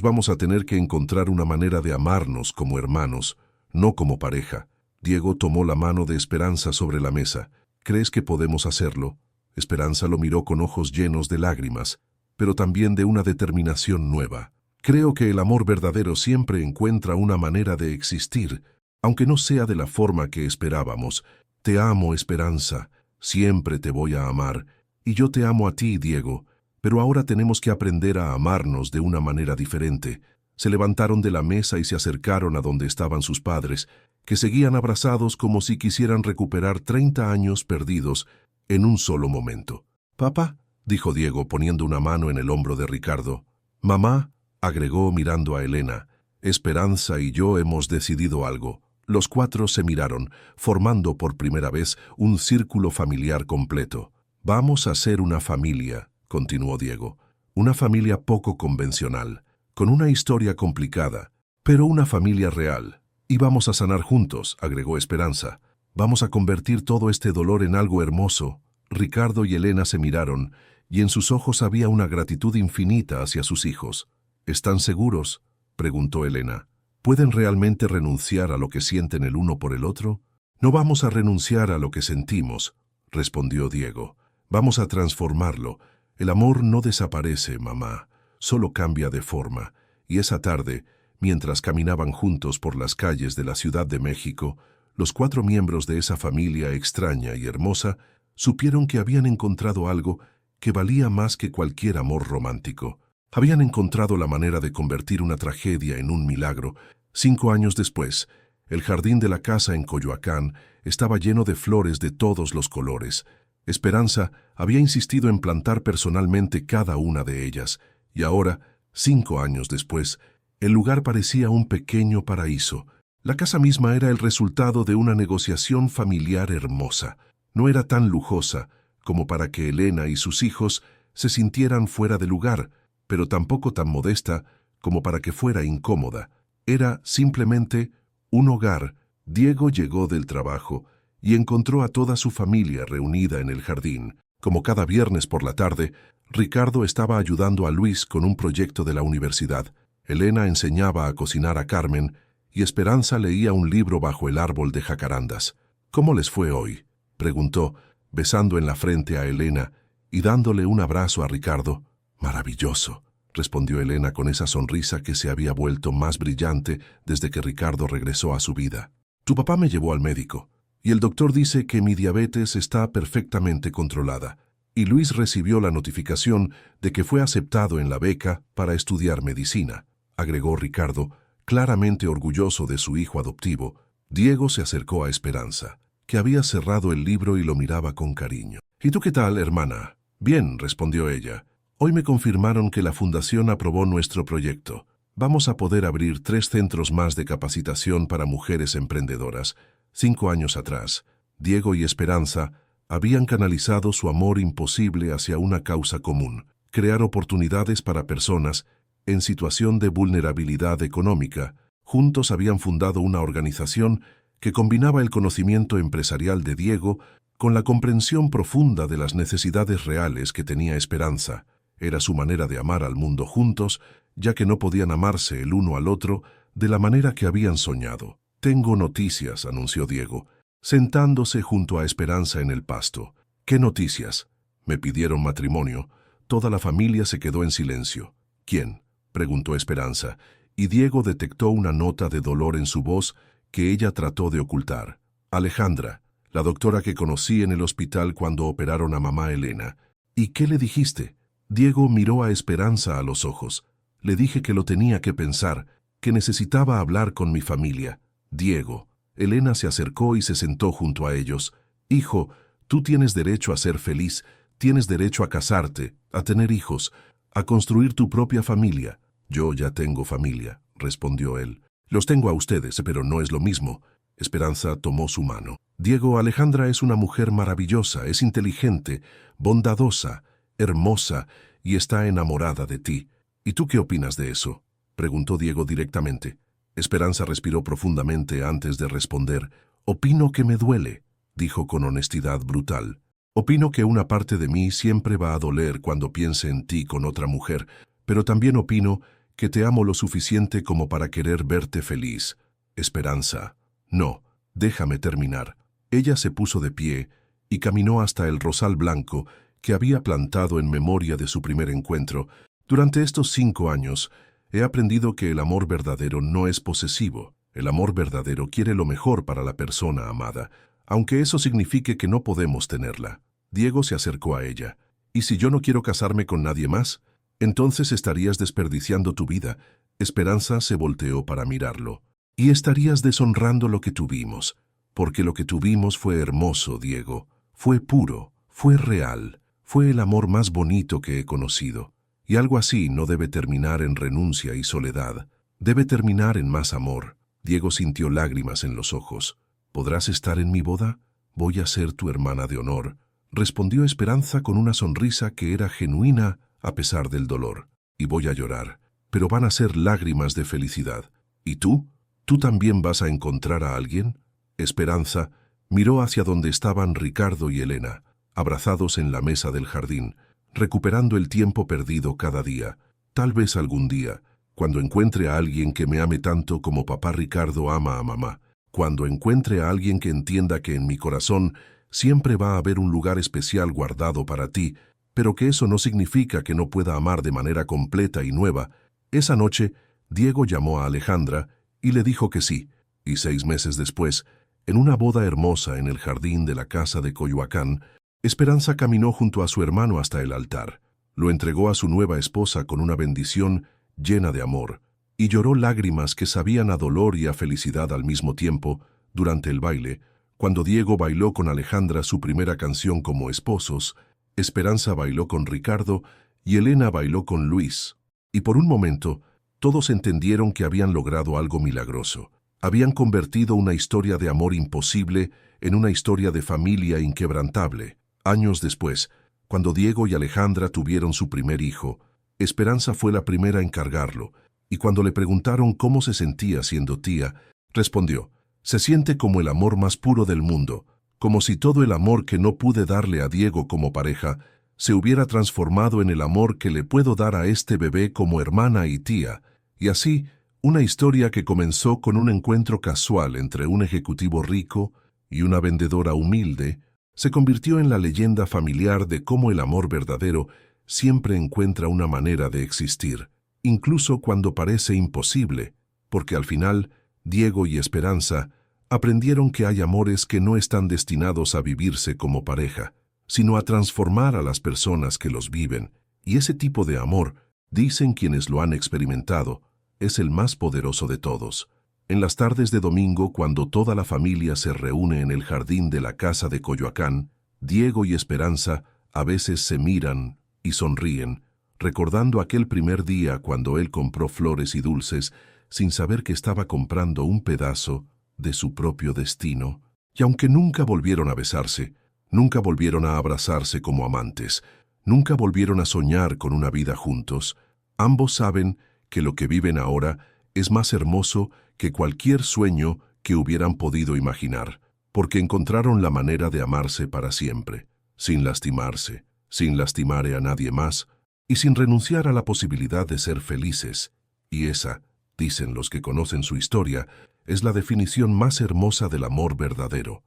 vamos a tener que encontrar una manera de amarnos como hermanos, no como pareja. Diego tomó la mano de Esperanza sobre la mesa. ¿Crees que podemos hacerlo? Esperanza lo miró con ojos llenos de lágrimas, pero también de una determinación nueva. Creo que el amor verdadero siempre encuentra una manera de existir, aunque no sea de la forma que esperábamos. Te amo, Esperanza, siempre te voy a amar, y yo te amo a ti, Diego, pero ahora tenemos que aprender a amarnos de una manera diferente. Se levantaron de la mesa y se acercaron a donde estaban sus padres, que seguían abrazados como si quisieran recuperar 30 años perdidos en un solo momento. «Papá», dijo Diego poniendo una mano en el hombro de Ricardo. «Mamá», agregó mirando a Elena, «Esperanza y yo hemos decidido algo». Los cuatro se miraron, formando por primera vez un círculo familiar completo. «Vamos a ser una familia», continuó Diego. «Una familia poco convencional, con una historia complicada, pero una familia real. Y vamos a sanar juntos», agregó Esperanza. «Vamos a convertir todo este dolor en algo hermoso». Ricardo y Elena se miraron, y en sus ojos había una gratitud infinita hacia sus hijos. «¿Están seguros?», preguntó Elena. «¿Pueden realmente renunciar a lo que sienten el uno por el otro?». «No vamos a renunciar a lo que sentimos», respondió Diego. «Vamos a transformarlo. El amor no desaparece, mamá, solo cambia de forma». Y esa tarde, mientras caminaban juntos por las calles de la Ciudad de México, los cuatro miembros de esa familia extraña y hermosa supieron que habían encontrado algo que valía más que cualquier amor romántico. Habían encontrado la manera de convertir una tragedia en un milagro. 5 años después, el jardín de la casa en Coyoacán estaba lleno de flores de todos los colores. Esperanza había insistido en plantar personalmente cada una de ellas, y ahora, 5 años después, el lugar parecía un pequeño paraíso. La casa misma era el resultado de una negociación familiar hermosa. No era tan lujosa como para que Elena y sus hijos se sintieran fuera de lugar, pero tampoco tan modesta como para que fuera incómoda. Era simplemente un hogar. Diego llegó del trabajo y encontró a toda su familia reunida en el jardín. Como cada viernes por la tarde, Ricardo estaba ayudando a Luis con un proyecto de la universidad. Elena enseñaba a cocinar a Carmen y Esperanza leía un libro bajo el árbol de jacarandas. «¿Cómo les fue hoy?», preguntó, besando en la frente a Elena y dándole un abrazo a Ricardo. «Maravilloso», respondió Elena con esa sonrisa que se había vuelto más brillante desde que Ricardo regresó a su vida. «Tu papá me llevó al médico, y el doctor dice que mi diabetes está perfectamente controlada, y Luis recibió la notificación de que fue aceptado en la beca para estudiar medicina», agregó Ricardo, claramente orgulloso de su hijo adoptivo. Diego se acercó a Esperanza, que había cerrado el libro y lo miraba con cariño. «¿Y tú qué tal, hermana?». «Bien», respondió ella. «Hoy me confirmaron que la Fundación aprobó nuestro proyecto. Vamos a poder abrir 3 centros más de capacitación para mujeres emprendedoras». 5 años atrás, Diego y Esperanza habían canalizado su amor imposible hacia una causa común: crear oportunidades para personas en situación de vulnerabilidad económica. Juntos habían fundado una organización que combinaba el conocimiento empresarial de Diego con la comprensión profunda de las necesidades reales que tenía Esperanza. Era su manera de amar al mundo juntos, ya que no podían amarse el uno al otro de la manera que habían soñado. «Tengo noticias», anunció Diego, sentándose junto a Esperanza en el pasto. «¿Qué noticias?». «Me pidieron matrimonio». Toda la familia se quedó en silencio. «¿Quién?», preguntó Esperanza, y Diego detectó una nota de dolor en su voz que ella trató de ocultar. «Alejandra, la doctora que conocí en el hospital cuando operaron a mamá Elena». «¿Y qué le dijiste?». Diego miró a Esperanza a los ojos. «Le dije que lo tenía que pensar, que necesitaba hablar con mi familia». «Diego». Elena se acercó y se sentó junto a ellos. «Hijo, tú tienes derecho a ser feliz, tienes derecho a casarte, a tener hijos, a construir tu propia familia». «Yo ya tengo familia», respondió él. «Los tengo a ustedes, pero no es lo mismo». Esperanza tomó su mano. «Diego, Alejandra es una mujer maravillosa, es inteligente, bondadosa, hermosa y está enamorada de ti. ¿Y tú qué opinas de eso?», preguntó Diego directamente. Esperanza respiró profundamente antes de responder. «Opino que me duele», dijo con honestidad brutal. «Opino que una parte de mí siempre va a doler cuando piense en ti con otra mujer, pero también opino que te amo lo suficiente como para querer verte feliz». «Esperanza». «No, déjame terminar». Ella se puso de pie y caminó hasta el rosal blanco que había plantado en memoria de su primer encuentro. «Durante estos 5 años, he aprendido que el amor verdadero no es posesivo. El amor verdadero quiere lo mejor para la persona amada, aunque eso signifique que no podemos tenerla». Diego se acercó a ella. «¿Y si yo no quiero casarme con nadie más?». Entonces estarías desperdiciando tu vida. Esperanza se volteó para mirarlo. Y estarías deshonrando lo que tuvimos, porque lo que tuvimos fue hermoso, Diego. Fue puro, fue real, fue el amor más bonito que he conocido. Y algo así no debe terminar en renuncia y soledad. Debe terminar en más amor. Diego sintió lágrimas en los ojos. ¿Podrás estar en mi boda? Voy a ser tu hermana de honor, respondió Esperanza con una sonrisa que era genuina a pesar del dolor. Y voy a llorar, pero van a ser lágrimas de felicidad. ¿Y tú? ¿Tú también vas a encontrar a alguien? Esperanza miró hacia donde estaban Ricardo y Elena, abrazados en la mesa del jardín, recuperando el tiempo perdido cada día. Tal vez algún día, cuando encuentre a alguien que me ame tanto como papá Ricardo ama a mamá, cuando encuentre a alguien que entienda que en mi corazón siempre va a haber un lugar especial guardado para ti, pero que eso no significa que no pueda amar de manera completa y nueva. Esa noche, Diego llamó a Alejandra y le dijo que sí, y 6 meses después, en una boda hermosa en el jardín de la casa de Coyoacán, Esperanza caminó junto a su hermano hasta el altar, lo entregó a su nueva esposa con una bendición llena de amor, y lloró lágrimas que sabían a dolor y a felicidad al mismo tiempo durante el baile. Cuando Diego bailó con Alejandra su primera canción como esposos, Esperanza bailó con Ricardo y Elena bailó con Luis. Y por un momento, todos entendieron que habían logrado algo milagroso. Habían convertido una historia de amor imposible en una historia de familia inquebrantable. Años después, cuando Diego y Alejandra tuvieron su primer hijo, Esperanza fue la primera en cargarlo, y cuando le preguntaron cómo se sentía siendo tía, respondió: se siente como el amor más puro del mundo, como si todo el amor que no pude darle a Diego como pareja se hubiera transformado en el amor que le puedo dar a este bebé como hermana y tía. Y así, una historia que comenzó con un encuentro casual entre un ejecutivo rico y una vendedora humilde, se convirtió en la leyenda familiar de cómo el amor verdadero siempre encuentra una manera de existir, incluso cuando parece imposible, porque al final, Diego y Esperanza aprendieron que hay amores que no están destinados a vivirse como pareja, sino a transformar a las personas que los viven, y ese tipo de amor, dicen quienes lo han experimentado, es el más poderoso de todos. En las tardes de domingo, cuando toda la familia se reúne en el jardín de la casa de Coyoacán, Diego y Esperanza a veces se miran y sonríen, recordando aquel primer día cuando él compró flores y dulces sin saber que estaba comprando un pedazo de su propio destino. Y aunque nunca volvieron a besarse, nunca volvieron a abrazarse como amantes, nunca volvieron a soñar con una vida juntos, ambos saben que lo que viven ahora es más hermoso que cualquier sueño que hubieran podido imaginar, porque encontraron la manera de amarse para siempre, sin lastimarse, sin lastimar a nadie más y sin renunciar a la posibilidad de ser felices. Y esa, dicen los que conocen su historia, es la definición más hermosa del amor verdadero.